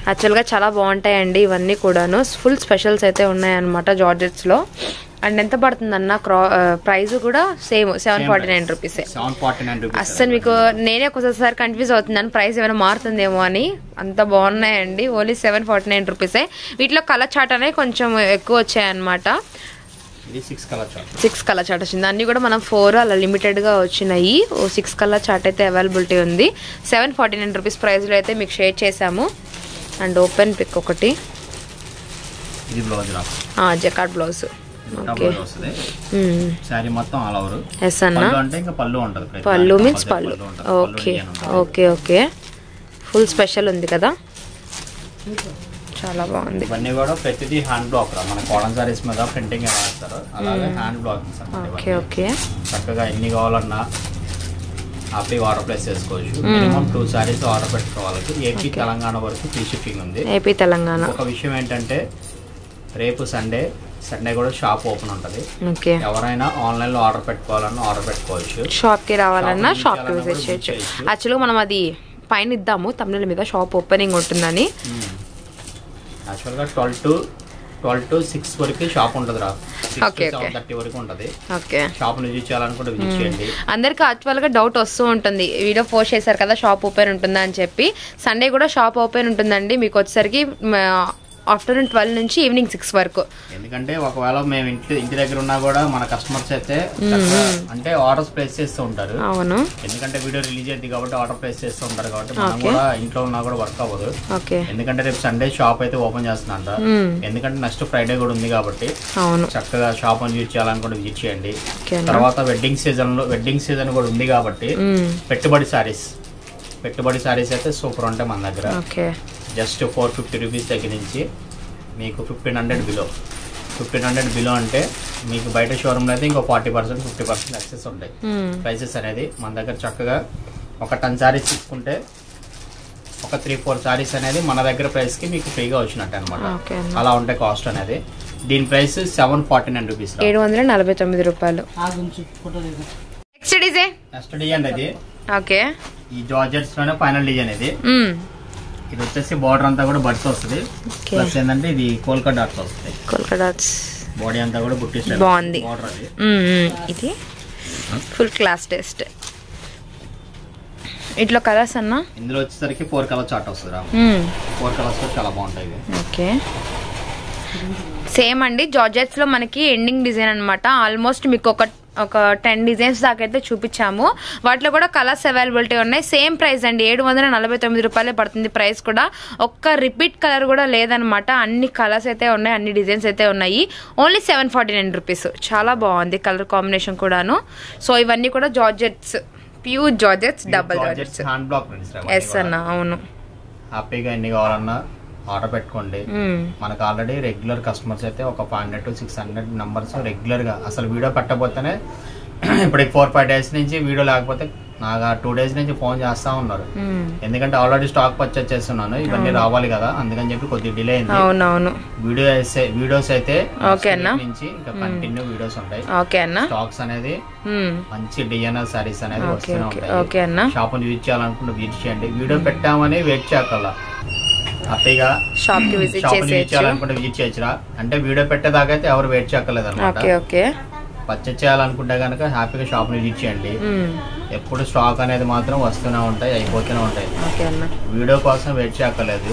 యాక్చువల్ గా చాలా బాగుంటాయండి ఇవన్నీ కూడాను, ఫుల్ స్పెషల్స్ అయితే ఉన్నాయన్నమాట జార్జెట్స్ లో. అండ్ ఎంత పడుతుంది అన్న ప్రైస్ కూడా సేమ్ 749 రూపీసే. అస్సలు మీకు నేనే ఒకసారి కన్ఫ్యూజ్ అవుతున్నాను ప్రైస్ ఏమైనా మారుతుందేమో అని, అంత బాగున్నాయండి. ఓన్లీ 749 రూపీసే. వీటిలో కలర్ చార్ట్ అనేది కొంచెం ఎక్కువ వచ్చాయన్నమాట. 6 కలర్ చార్ట్ వచ్చింది, అన్ని కూడా మనం 4 అలా లిమిటెడ్ గా వచ్చినాయి. 6 కలర్ చార్ట్ అయితే అవైలబిలిటీ ఉంది. 749 రూపీస్ ప్రైస్ లో అయితే మీకు షేర్ చేసాము. అండ్ ఓపెన్ పిక్ ఒకటి, జకార్డ్ బ్లౌజ్. వస్తుంది శారీ మొత్తం ఆల్ ఓవర్. ఎస్ అన్న. అంటే ఇంకా పళ్ళు ఉంటుంది. పళ్ళు మీన్స్ పళ్ళు. Okay okay okay. Full special ఉంది కదా, చాలా బాగుంది. ఇవన్నీ కూడా ప్రతిదీ హ్యాండ్ బ్లాక్ రా, మన కాటన్ సారీస్ మీద ప్రింటింగ్ ఎలా వేస్తారు అలాగే హ్యాండ్ బ్లాక్. Okay okay. చక్కగా ఎన్ని కావాలన్నా హ్యాపీ ఆర్డర్ ప్లేస్ చేసుకోవచ్చు. మినిమం 2 సారీస్ ఆర్డర్ పెట్టుకోవాలి. ఏపీ తెలంగాణ వరకు ఫ్రీ షిప్పింగ్ ఉంది. ఏపీ తెలంగాణ. ఒక విషయం ఏంటంటే రేపు సండే కూడా షాప్ ఓపెన్ ఉంటుంది. ఎవరైనా ఆన్లైన్ లో ఆర్డర్ పెట్టుకోవాలన్నా ఆర్డర్ పెట్టుకోవచ్చు. షాప్ కి రావాలన్నా షాప్ కి విజిట్ చేయొచ్చు. యాక్చువల్గా మనం అది పైన ఇద్దాము తమిళ మీద షాప్ ఓపెనింగ్ ఉంటుందని. యాక్చువల్గా 12 to 6 వరకు షాప్ ఉంటుంది రా. 6:30 వరకు ఉంటుంది. షాప్ విజిట్ చేయాలనుకుంటే విజిట్ చేయండి. అందరికి యాక్చువల్గా డౌట్ వస్తూ ఉంటుంది, వీడియో పోస్ట్ చేశారు కదా షాప్ ఓపెన్ ఉంటుందా అని చెప్పి. సండే కూడా షాప్ ఓపెన్ ఉంటుందండి మీకు వచ్చేసరికి ఆఫ్టర్నూన్ 12 నుంచి ఈవినింగ్ 6 వరకు. ఎందుకంటే ఒకవేళ మేము ఇంటి దగ్గర ఉన్నా కూడా మన కస్టమర్స్ అయితే అంటే ఆర్డర్స్ ప్లేస్ చేస్తూ ఉంటారు. అవును, ఎందుకంటే వీడియో రిలీజ్ అయింది కాబట్టి ఆర్డర్ ప్లేస్ చేస్తూ ఉంటారు కాబట్టి మనం కూడా ఇంట్లో ఉన్నా కూడా వర్క్ అవ్వదు. ఎందుకంటే రేపు సండే షాప్ అయితే ఓపెన్ చేస్తున్నా. ఎందుకంటే నెక్స్ట్ ఫ్రైడే కూడా ఉంది కాబట్టి చక్కగా షాప్ విజిట్ చేయాలనుకుంటే విజిట్ చేయండి. తర్వాత వెడ్డింగ్ సీజన్ కూడా ఉంది కాబట్టి పెట్టుబడి సారీస్ అయితే సూపర్ ఉంటాయి మన దగ్గర. జస్ట్ 450 రూపీస్ దగ్గర నుంచి మీకు 1500 బిలో అంటే మీకు బయట షోరూమ్లో అయితే ఇంకో 40% 50% ఎక్సెస్ ఉంటాయి ప్రైసెస్ అనేది. మన దగ్గర చక్కగా ఒక 10 సారీస్ తీసుకుంటే ఒక 3-4 సారీస్ అనేది మన దగ్గర ప్రైస్ కి మీకు ఫ్రీగా వచ్చినట్టు అనమాట. అలా ఉంటాయి కాస్ట్ అనేది. దీని ప్రైస్ 749 రూపీస్, 749 రూపాయలు. నెక్స్ట్ డిజైన్ అది ఈ జార్జెట్స్ లోనే ఫైనల్ డిజైన్ ఇది. ఇది వచ్చేసి బార్డర్ అంతా కూడా బడ్స్ వస్తుంది. ప్లస్ ఏంటంటే ఇది కోల్కా డాట్స్ వస్తాయి. బాడీ అంతా కూడా బుట్టి స్టైల్ బాగుంది. బార్డర్ అది. ఇది ఫుల్ క్లాస్ టెస్ట్. ఇట్లా కలర్స్ అన్న ఇందులో వచ్చేసరికి 4 కలర్ చార్ట్ వస్తుంది. 4 కలర్స్ చాలా బాగుంటాయి. ఓకే, సేమ్ అండి. జార్జెట్స్ లో మనకి ఎండింగ్ డిజైన్ అనమాట. ఆల్మోస్ట్ మీకు ఒక 10 డిజైన్స్ దాకా అయితే చూపించాము. వాటిలో కూడా కలర్స్ అవైలబిలిటీ ఉన్నాయి. సేమ్ ప్రైస్ అండి, 749 రూపాయలే పడుతుంది. ప్రైస్ కూడా ఒక్క రిపీట్ కలర్ కూడా లేదనమాట. అన్ని కలర్స్ అయితే ఉన్నాయి, అన్ని డిజైన్స్ అయితే ఉన్నాయి. Only 749 rupees. చాలా బాగుంది కలర్ కాంబినేషన్ కూడాను. సో ఇవన్నీ కూడా georgettes, pure georgettes, double georgettes. Yes అన్న, అవును. హ్యాపీగా ఎన్ని కావాలన్నా ఆర్డర్ పెట్టుకోండి. మనకు ఆల్రెడీ రెగ్యులర్ కస్టమర్స్ అయితే ఒక 500 to 600 నంబర్స్ రెగ్యులర్ గా అసలు వీడియో పెట్టకపోతేనే ఇప్పుడు 4-5 డేస్ నుంచి వీడియో లేకపోతే నాకు 2 డేస్ నుంచి ఫోన్ చేస్తా ఉన్నారు. ఎందుకంటే ఆల్రెడీ స్టాక్ పర్చేస్ చేస్తున్నాను, ఇవన్నీ రావాలి కదా, అందుకని చెప్పి కొద్దిగా డిలే అయింది. వీడియోస్ అయితే నుంచి ఇంకా కంటిన్యూ వీడియోస్ ఉంటాయి. స్టాక్స్ అనేది మంచి డిజైనర్ సారీస్ అనేది వస్తూనే ఉంటాయి. షాప్ విజిట్ చేయాలనుకుంటే విజిట్ చేయండి. వీడియో పెట్టామని వెయిట్ చేయగల హ్యాపీగా షాప్ విజిట్ చేయాలనుకుంటే విజిట్ చేయొచ్చురా. అంటే వీడియో పెట్టేదాకా అయితే ఎవరు వెయిట్ చేయక్కర్లేదు అనమాట. పర్చేస్ చేయాలనుకుంటే కనుక హ్యాపీగా షాప్ విజిట్ చేయండి. ఎప్పుడు స్టాక్ అనేది మాత్రం వస్తూనే ఉంటాయి, అయిపోతూనే ఉంటాయి. వీడియో కోసం వెయిట్ చేయక్కర్లేదు.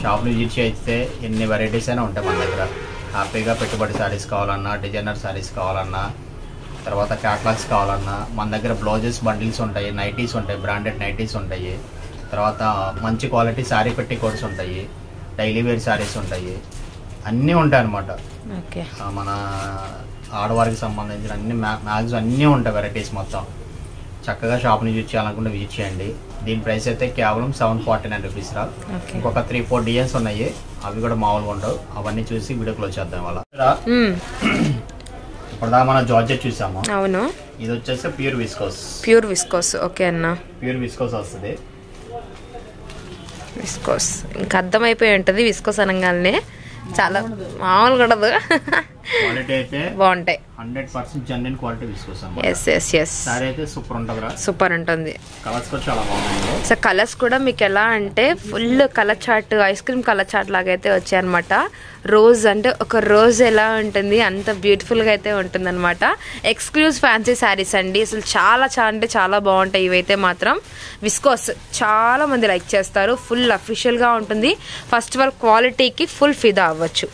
షాప్ విజిట్ చేస్తే ఎన్ని వెరైటీస్ అయినా ఉంటాయి మన దగ్గర. హ్యాపీగా పెట్టుబడి సారీస్ కావాలన్నా, డిజైనర్ సారీస్ కావాలన్నా, తర్వాత క్యాటలాగ్స్ కావాలన్నా మన దగ్గర బ్లౌజెస్ బండిల్స్ ఉంటాయి, నైటీస్ ఉంటాయి, బ్రాండెడ్ నైటీస్ ఉంటాయి. తర్వాత మంచి క్వాలిటీ శారీ పెట్టి కోట్స్ ఉంటాయి, డైలీ వేర్ శారీస్ ఉంటాయి, అన్నీ ఉంటాయి అన్నమాట. మన ఆడవారికి సంబంధించిన అన్ని మ్యాగ్స్ అన్నీ ఉంటాయి వెరైటీస్ మొత్తం. చక్కగా షాప్ని విజిట్ చేయాలనుకుంటే విజిట్ చేయండి. దీని ప్రైస్ అయితే కేవలం 749 రూపీస్ రా. ఇంకొక 3-4 డిజైన్స్ ఉన్నాయి, అవి కూడా మామూలుగా ఉండవు. అవన్నీ చూసి వీడియో క్లోజ్ చేద్దాం. వాళ్ళ ఇప్పుడు మనం జార్జెట్ చూసాము. అవును, ఇది వచ్చేసి ప్యూర్ విస్కోస్. ఓకే అన్న, ప్యూర్ విస్కోస్ వస్తుంది. విస్కోస్ ఇంకా అర్థమైపోయి ఉంటది. విస్కోస్ అనగానే చాలా మామూలుగా ఉండదు, క్వాలిటీ అయితే బాగుంటాయి. 100% జెన్యూన్ క్వాలిటీ విస్కోస్. సారీ అయితే సూపర్ ఉంటుంది. సూపర్ ఉంటుంది. కలర్స్ కూడా చాలా బాగున్నాయి. సో కలర్స్ కూడా మీకు ఎలా అంటే full colour chart, ice cream colour chart లాగా అయితే వచ్చాయి అనమాట. రోజ్ అంటే ఒక రోజ్ ఎలా ఉంటుంది అంత బ్యూటిఫుల్ గా అయితే ఉంటుంది అనమాట. ఎక్స్క్లూజివ్ ఫ్యాన్సీ శారీస్ అండి. అసలు చాలా అంటే చాలా బాగుంటాయి ఇవైతే మాత్రం. విస్కోస్ చాలా మంది లైక్ చేస్తారు. ఫుల్ అఫీషియల్ గా ఉంటుంది. ఫస్ట్ ఆఫ్ ఆల్ క్వాలిటీకి ఫుల్ ఫిదా అవ్వచ్చు.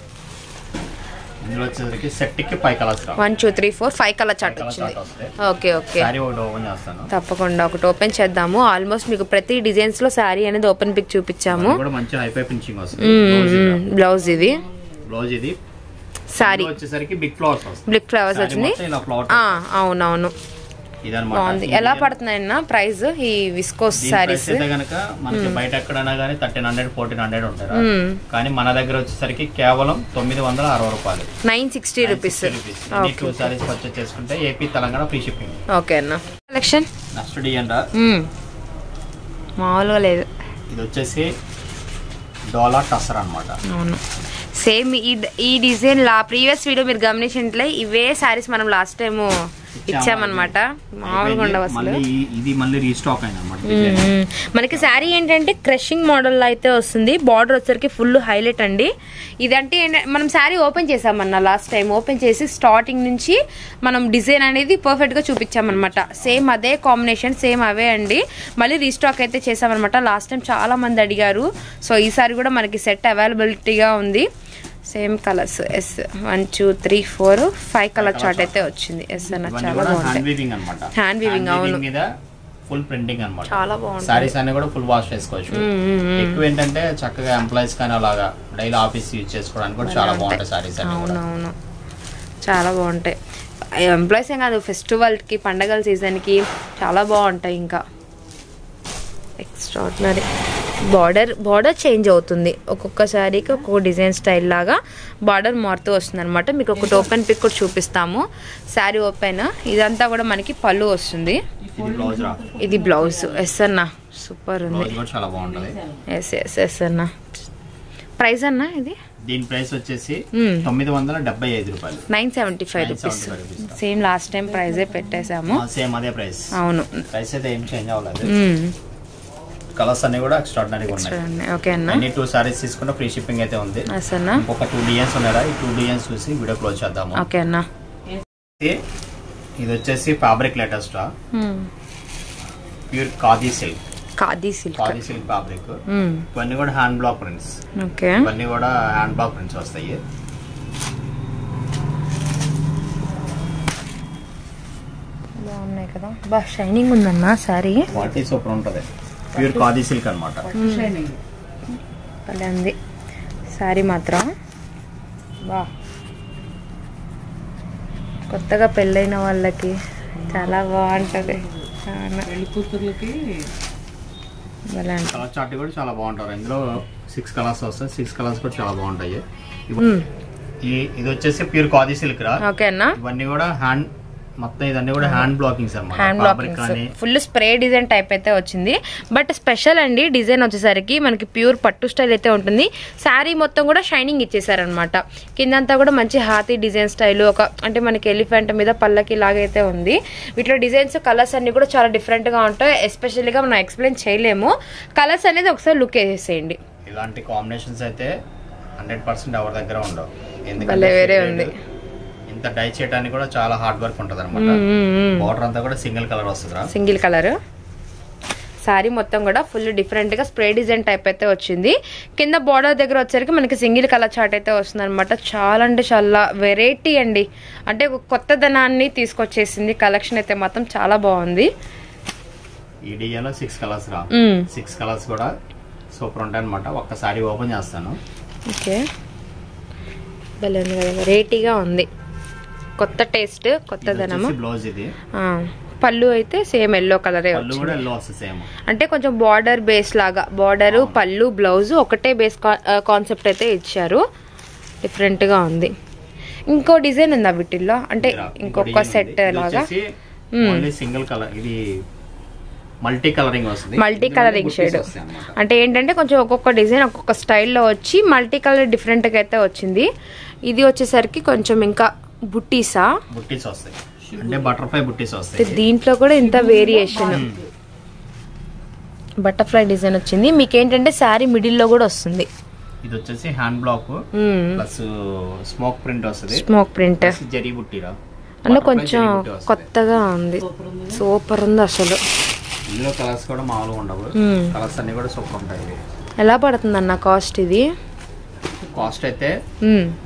5 కలర్స్ 1 2 3 4 5 కలర్ చార్ట్ వచ్చింది. ఓకే తప్పకుండా ఒకటి ఓపెన్ చేద్దాము. ఆల్మోస్ట్ మీకు ప్రతి డిజైన్స్ లో శారీ అనేది ఓపెన్ పిక్ చూపించాము. మంచి హై పై ఫినిషింగ్ వస్తుంది. బ్లౌజ్ ఇది సారీ వచ్చేసరికి బిగ్ ఫ్లవర్స్ వస్తుంది. బిగ్ ఫ్లవర్స్ వచ్చింది. అవునవును ఇదన్నమాట. బాగుంది. ఎలా పడుతున్నాయన్న ప్రైస్ ఈ విస్కోస్ సారీస్? అయితే గనక మనకి బయట ఎక్కడైనా గానీ 1300 1400 ఉంటాయి. కానీ మన దగ్గర వచ్చేసరికి కేవలం 960 రూపాయలు, 960 రూపీస్. 2 సారీస్ పర్చేస్ చేసుకుంటే AP Telangana free shipping. Okay అన్న. కలెక్షన్ నెక్స్ట్ డిజైన్ మామూలుగా లేదు. ఇది వచ్చేసి డోలా టసర్ అన్నమాట. అవును సేమ్ ఈ డిజైన్ ప్రీవియస్ వీడియో మీరు గమనించినట్లే ఇవే సారీస్ మనం లాస్ట్ టైం ఇచ్చామన్నమాట. మామూలుగా ఉండవు అసలు. ఇది మళ్ళీ రీస్టాక్ అయిందన్నమాట. మనకి శారీ ఏంటంటే క్రషింగ్ మోడల్ లో అయితే వస్తుంది. బార్డర్ వచ్చరికి ఫుల్ హైలైట్ అండి. ఇదంటే మనం శారీ ఓపెన్ చేసామన్నా లాస్ట్ టైం. ఓపెన్ చేసి స్టార్టింగ్ నుంచి మనం డిజైన్ అనేది పర్ఫెక్ట్ గా చూపించామన్నమాట. సేమ్ అదే కాంబినేషన్, సేమ్ అవే అండి. మళ్ళీ రీస్టాక్ అయితే చేసామన్నమాట. లాస్ట్ టైం చాలా మంది అడిగారు. సో ఈసారి కూడా మనకి సెట్ అవైలబిలిటీగా ఉంది. Same colours yes 1 2 3 4 5 colour chart అయితే వచ్చింది. ఎస్ అన్న చాలా బాగుంది. హ్యాండ్ వీవింగ్ అవును. ఫుల్ ప్రింటింగ్ అన్నమాట. చాలా బాగుంది. సారీస్ అన్ని కూడా ఫుల్ వాష్ చేసుకోవచ్చు. ఎక్కువ ఏంటంటే చక్కగా ఎంప్లాయీస్ కానీ అలాగా డైలీ ఆఫీస్ యూజ్ చేసుకోవడానికి కూడా చాలా బాగుంటాయి సారీస్. అవునవును చాలా బాగుంటాయి. ఎంప్లాయీస్ ఏ కాదు, ఫెస్టివల్ కి పండగల సీజన్ కి చాలా బాగుంటాయి. ఇంకా ఎక్స్ట్రాడినరీ. బార్డర్ చేంజ్ అవుతుంది. ఒక్కొక్క శారీకి ఒక్కొక్క డిజైన్ స్టైల్ లాగా బార్డర్ మారుతూ వస్తుంది అనమాట. మీకు ఒకటి ఓపెన్ పిక్ కూడా చూపిస్తాము. శారీ ఓపెన్. ఇదంతా కూడా మనకి పళ్ళు వస్తుంది. ఇది బ్లౌజ్. ఎస్ అన్న సూపర్ ఉంది. ఎస్ ఎస్ ఎస్ అన్న. ప్రైస్ అన్న ఇది? దీని ప్రైస్ వచ్చేసి 975 రూపాయలు, 975 రూపీస్. సేమ్ లాస్ట్ టైం ప్రైజే పెట్టేసాము. సేమ్ అదే ప్రైస్. అవును, ప్రైస్ అయితే ఏం చేంజ్ అవ్వలేదు. కలర్స్ అన్ని కూడా ఎక్స్ట్రాడినరీగా ఉన్నాయి. ఓకే అన్న. అన్ని 2 సారీస్ తీసుకున్న ఫ్రీ షిప్పింగ్ అయితే ఉంది. ఒక 2 డిజైన్స్ ఉన్నాయా, ఈ 2 డిజైన్స్ చూసి వీడియో క్లోజ్ చేద్దాము. ఓకే అన్న. ఇది వచ్చేసి fabric latest pure khadi silk. Khadi silk fabric. ఇవన్నీ కూడా హ్యాండ్ బ్లాక్ ప్రింట్స్. ఓకే, ఇవన్నీ కూడా హ్యాండ్ బ్లాక్ ప్రింట్స్ వస్తాయి. బాగున్నాయి కదా, బాగా షైనింగ్ ఉందన్న సారీ. క్వాలిటీ సూపర్ ఉంటది. ప్యూర్ ఖాదీ సిల్క్ అన్నమాట. భలే ఉంది సారీ మాత్రం. బా కొత్తగా పెళ్ళైన వాళ్ళకి చాలా బాగుంటది. కలర్ చార్ట్ కూడా చాలా బాగుంటారు. ఇందులో 6 కలర్స్ వస్తాయి. 6 కలర్స్ కూడా చాలా బాగుంటాయి. ఇది వచ్చేసి ప్యూర్ ఖాదీ సిల్క్ రా. ఓకే అన్న. ఇవన్నీ కూడా హ్యాండ్ మొత్తం ఇదన్నీ కూడా హ్యాండ్ బ్లాకింగ్స్ అన్నమాట. Hand blockings full spray design type అయితే వచ్చింది. బట్ స్పెషల్ అండి డిజైన్ వచ్చేసరికి మనకి ప్యూర్ పట్టు స్టైల్ అయితే ఉంటుంది. శారీ మొత్తం కూడా షైనింగ్ ఇచ్చేసారనమాట. కిందంతా కూడా మంచి హాతీ డిజైన్ స్టైల్, ఒక అంటే మనకి ఎలిఫెంట్ మీద పల్లకి లాగైతే ఉంది. వీటిలో డిజైన్స్ కలర్స్ అన్ని కూడా చాలా డిఫరెంట్ గా ఉంటాయి. ఎస్పెషల్లీ గా మనం ఎక్స్ప్లెయిన్ చేయలేము. కలర్స్ అనేది ఒకసారి లుక్ వేసేయండి. ఇలాంటి కాంబినేషన్స్ అయితే 100% ఎవరి దగ్గర ఉండవు. ఎందుకంటే వేరే ఉంది. ఇంత డై చేయడానికి కూడా చాలా హార్డ్ వర్క్ ఉంటది అనమాట. బార్డర్ అంతా కూడా సింగిల్ కలర్ వస్తుంది. Single colour. సారీ మొత్తం కూడా ఫుల్ డిఫరెంట్ గా స్ప్రే డిజైన్ టైప్ అయితే వచ్చింది. కింద బార్డర్ దగ్గర వచ్చరికి మనకి సింగిల్ కలర్ చార్ట్ అయితే వస్తుంది అనమాట. చాలా అంటే చాలా వెరైటీ అండి. అంటే కొత్తదనాన్ని తీసుకొచ్చేసింది. కలెక్షన్ అయితే మాత్రం చాలా బాగుంది. ఈ డిజైన్ లో 6 కలర్స్ రా. 6 కలర్స్ కూడా సూపర్ ఉంటాయి అనమాట. ఒక్కసారి ఓపెన్ చేస్తాను. ఓకే, భలే ఉంది కదా, వెరైటీగా ఉంది. కొత్త టేస్ట్, కొత్తదనము. బ్లౌజ్ ఇది. పళ్ళు అయితే సేమ్ ఎల్లో కలరే వచ్చింది. అంటే కొంచెం బార్డర్ బేస్ లాగా బార్డర్, పళ్ళు, బ్లౌజ్ ఒకటే బేస్ కాన్సెప్ట్ అయితే ఇచ్చారు. డిఫరెంట్ గా ఉంది. ఇంకో డిజైన్ ఉందా వీటిల్లో? అంటే ఇంకొక సెట్ లాగా సింగిల్ కలర్. ఇది మల్టీ కలరింగ్ వస్తుంది. మల్టీ కలరింగ్ షేడ్ అంటే ఏంటంటే కొంచెం ఒక్కొక్క డిజైన్ ఒక్కొక్క స్టైల్లో వచ్చి మల్టీ కలర్ డిఫరెంట్ గా అయితే వచ్చింది. ఇది వచ్చేసరికి కొంచెం ఇంకా బుట్టీస్ వస్తాయి. అంటే బటర్ఫ్లై బుట్టీస్ వస్తాయి. దీంట్లో కూడా ఇంత వేరియేషన్ బటర్ఫ్లై డిజైన్ వచ్చింది. మీకు ఏంటంటే శారీ మిడిల్ లో కూడా వస్తుంది. ఇది వచ్చేసి hand black plus smoke print వస్తుంది. స్మోక్ ప్రింట్ జరీ బుట్టీరా అంటే కొంచెం కొత్తగా ఉంది. సూపర్ ఉంది అసలు. ఇందులో కలర్స్ కూడా మామూలుగా ఉండవు. కలర్స్ అన్ని కూడా సూపర్ ఉంటాయి. ఎలా పడుతుంది అన్న కాస్ట్? ఇది కాస్ట్ అయితే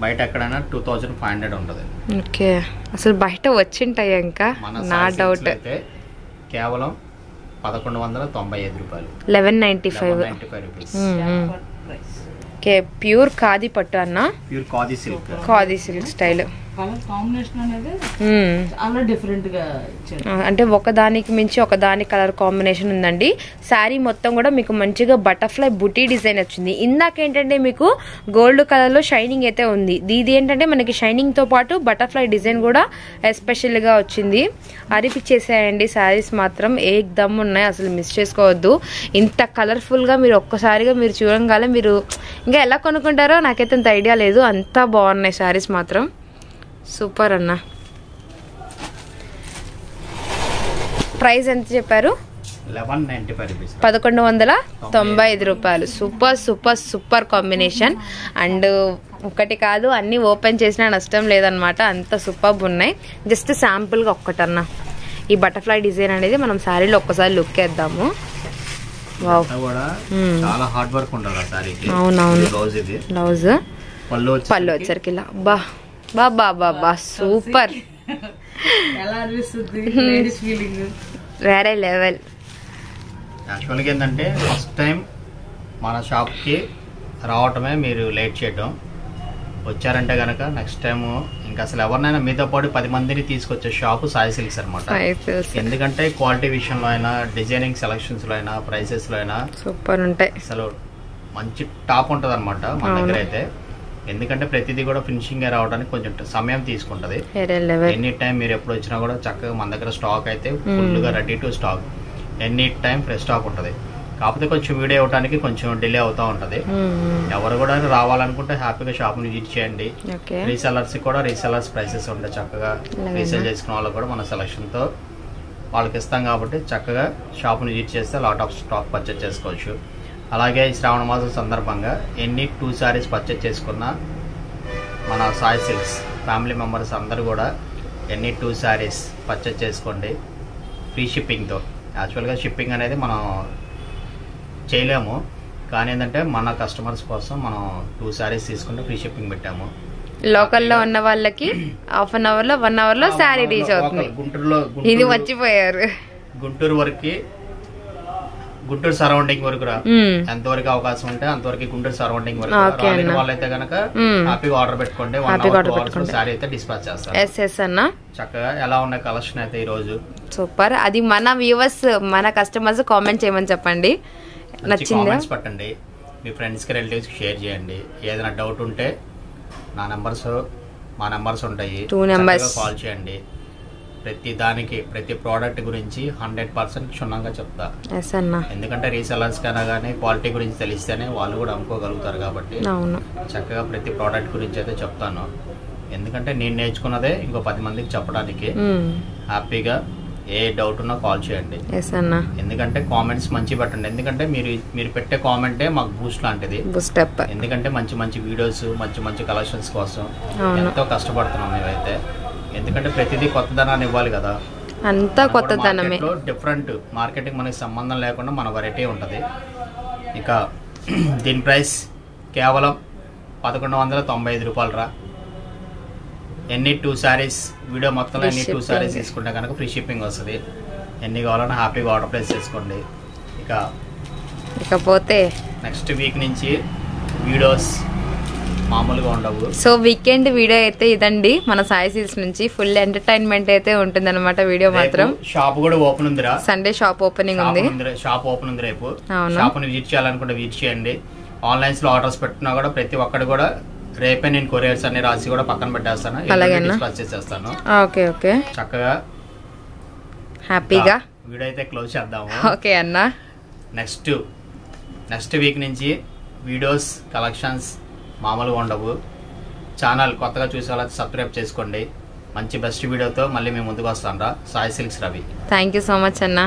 బయట ఎక్కడైనా 2500 ఉంటది. ఓకే, అసలు బయట వచ్చింటాయి ఇంకా నా డౌట్. అయితే కేవలం 1195 రూపాయలు, 1195 రూపీస్. ఓకే, ప్యూర్ ఖాదీ పట్టు అన్న, pure khadi silk, khadi silk style. Colour combination అనేది చాలా డిఫరెంట్ గా ఇచ్చారు. అంటే ఒకదానికి మించి ఒకదాని కలర్ కాంబినేషన్ ఉందండి. శారీ మొత్తం కూడా మీకు మంచిగా బటర్ఫ్లై బుటీ డిజైన్ వచ్చింది. ఇందాక ఏంటంటే మీకు గోల్డ్ కలర్ లో షైనింగ్ అయితే ఉంది, ఇది ఏంటంటే మనకి షైనింగ్ తో పాటు బటర్ఫ్లై డిజైన్ కూడా ఎస్పెషల్ గా వచ్చింది. అరిపిచ్చేసాయండి శారీస్ మాత్రం ఏకదమ్ ఉన్నాయి, అసలు మిస్ చేసుకోవద్దు. ఇంత కలర్ఫుల్ గా మీరు ఒక్కసారిగా మీరు చూడగానే మీరు ఇంకా ఎలా కొనుక్కుంటారో నాకైతే అంత ఐడియా లేదు, అంతా బాగున్నాయి శారీస్ మాత్రం. సూపర్ అన్న. ప్రైస్ ఎంత చెప్పారు? 1195 రూపాయలు. Super super super combination. And ఒకటి కాదు, అన్ని ఓపెన్ చేసినా నష్టం లేదనమాట, అంత సూపర్ ఉన్నాయి. జస్ట్ శాంపుల్ గా ఒక్కటన్నా ఈ బటర్ఫ్లై డిజైన్ అనేది మనం శారీలో ఒక్కసారి లుక్ వేద్దాము. చాలా హార్డ్ వర్క్ ఉంటుంది సారీకి. అవునవును, బ్లౌజ్ పళ్ళు వచ్చరికి ఇలా బా బా బా బా బా సూపర్, ఎలా అనిపిస్తుంది లేడీస్ ఫీలింగ్ వేరే లెవెల్. యాక్చువల్గా ఏంటంటే ఫస్ట్ టైం మన షాప్కి రావటమే మీరు లేట్ చేయడం, వచ్చారంటే కనుక నెక్స్ట్ టైం ఇంకా అసలు ఎవరినైనా మీతో పాటు 10 మందిని తీసుకొచ్చే షాపు సాయి సిల్క్స్ అనమాట. ఎందుకంటే క్వాలిటీ విషయంలో అయినా, డిజైనింగ్ సెలక్షన్స్ లో అయినా, ప్రైసెస్ లో అయినా సూపర్ ఉంటాయి, అసలు మంచి టాప్ ఉంటది అనమాట మన దగ్గర అయితే. ఎందుకంటే ప్రతిదీ కూడా ఫినిషింగ్ రావడానికి కొంచెం సమయం తీసుకుంటది. ఎనీ టైం మీరు ఎప్పుడు వచ్చినా కూడా చక్కగా మన దగ్గర స్టాక్ అయితే ఫుల్ గా ready to stock, any time fresh stock ఉంటది. కాకపోతే కొంచెం వీడియో ఇవ్వడానికి కొంచెం డిలే అవుతా ఉంటది. ఎవరు కూడా రావాలనుకుంటే హ్యాపీగా షాప్ విజిట్ చేయండి. రీసెలర్స్ కూడా రీసెలర్స్ ప్రైసెస్ ఉంటాయి, చక్కగా రీసేల్ చేసుకున్న వాళ్ళకి కూడా మన సెలక్షన్ తో వాళ్ళకి ఇస్తాం కాబట్టి చక్కగా షాప్ విజిట్ చేస్తే లాట్ ఆఫ్ స్టాక్ పర్చేజ్ చేసుకోవచ్చు. అలాగే శ్రావణ మాసం సందర్భంగా ఎన్ని 2 సారీస్ పర్చేజ్ చేసుకున్నా మన సాయి సిల్క్స్ ఫ్యామిలీ మెంబర్స్ అందరూ కూడా ఎన్ని 2 సారీస్ పర్చేజ్ చేసుకోండి ఫ్రీ షిప్పింగ్తో. యాక్చువల్గా షిప్పింగ్ అనేది మనం చేయలేము, కానీ ఏంటంటే మన కస్టమర్స్ కోసం మనం 2 సారీస్ తీసుకుంటే ఫ్రీ షిప్పింగ్ పెట్టాము. లోకల్లో ఉన్న వాళ్ళకి హాఫ్ అన్ అవర్ లో 1 అవర్ లో శారీ రీచ్ అవుతుంది. గుంటూరులో ఇది మర్చిపోయారు, గుంటూరు వరకు, గుంటూరు సరౌండింగ్ వరకు ఎంతవరకు అవకాశం ఉంటే అంతవరకు గుంటూరు సరౌండింగ్ వరకు వాళ్ళైతే కనుక హ్యాపీగా ఆర్డర్ పెట్టుకోండి. 1 అవర్ సారీ అయితే డిస్పాచ్ చేస్తారు. చక్కగా ఎలా ఉన్న కలెక్షన్ అయితే ఈ రోజు సూపర్. అది మన వ్యూవర్స్, మన కస్టమర్స్ కామెంట్ చేయమని చెప్పండి, నచ్చింది పట్టండి, మీ ఫ్రెండ్స్ కి రిలేటివ్స్ కి షేర్ చేయండి. ఏదైనా డౌట్ ఉంటే మా నెంబర్స్ ఉంటాయి, 2 నెంబర్స్ కాల్ చేయండి. ప్రతి దానికి ప్రతి ప్రోడక్ట్ గురించి 100% క్షుణ్ణంగా చెప్తా. ఎందుకంటే రీసెలర్స్ కన్నా కానీ క్వాలిటీ గురించి తెలిస్తేనే వాళ్ళు కూడా అమ్ముకోగలుగుతారు కాబట్టి చక్కగా ప్రతి ప్రోడక్ట్ గురించి అయితే చెప్తాను. ఎందుకంటే నేను నేర్చుకున్నదే ఇంకో 10 మందికి చెప్పడానికి. హ్యాపీగా ఏ డౌట్ ఉన్నా కాల్ చేయండి. ఎందుకంటే కామెంట్స్ మంచి పెట్టండి, ఎందుకంటే మీరు పెట్టే కామెంటే మాకు బూస్ట్ లాంటిది. ఎందుకంటే మంచి మంచి వీడియోస్, మంచి మంచి కలెక్షన్స్ కోసం ఎంతో కష్టపడుతున్నాం మేమైతే. ఎందుకంటే ప్రతిదీ కొత్తదనాన్ని ఇవ్వాలి కదా, అంతా కొత్తదనమే. డిఫరెంట్ మార్కెటింగ్ మనకి సంబంధం లేకుండా మన వెరైటీ ఉంటుంది. ఇక దీని ప్రైస్ కేవలం 1195 రూపాయలు రా. ఎన్ని 2 సారీస్ వీడియో మొత్తంలో ఎన్ని 2 సారీస్ తీసుకుంటే కనుక ఫ్రీ షిప్పింగ్ వస్తుంది. ఎన్ని కావాలన్నా హ్యాపీగా ఆర్డర్ ప్లేస్ చేసుకోండి. ఇకపోతే నెక్స్ట్ వీక్ నుంచి వీడియోస్ మామూలుగా ఉండవు. సో వీకెండ్ వీడియో అయితే ఇదండి మన సాయి సిల్క్స్ నుంచి. ఫుల్ ఎంటర్టైన్మెంట్ అయితే ఉంటుంది అనమాట. వీడియో మాత్రం షాప్ కూడా ఓపెన్ ఉందిరా, సండే షాప్ ఓపెనింగ్ ఉంది, షాప్ ఓపెన్ ఉంది రేపు. షాప్ ని విజిట్ చేయాలనుకుంటే విజిట్ చేయండి. ఆన్లైన్స్ లో ఆర్డర్స్ పెట్టినా కూడా ప్రతి ఒక్కటి కూడా రేపే నేను కొరియర్స్ అన్ని రాసి కూడా పక్కన పెట్టేస్తాను, చేసేస్తాను. చక్కగా హ్యాపీగా వీడియో అయితే క్లోజ్ చేద్దాము. ఓకే అన్న. నెక్స్ట్ వీక్ నుంచి వీడియోస్ కలెక్షన్స్ మామూలుగా ఉండవు. ఛానల్ కొత్తగా చూసే వాళ్ళకి సబ్స్క్రైబ్ చేసుకోండి. మంచి బెస్ట్ వీడియోతో మళ్ళీ మేము ముందుకు వస్తాను రా. Sai silks Ravi. Thank you so much అన్న.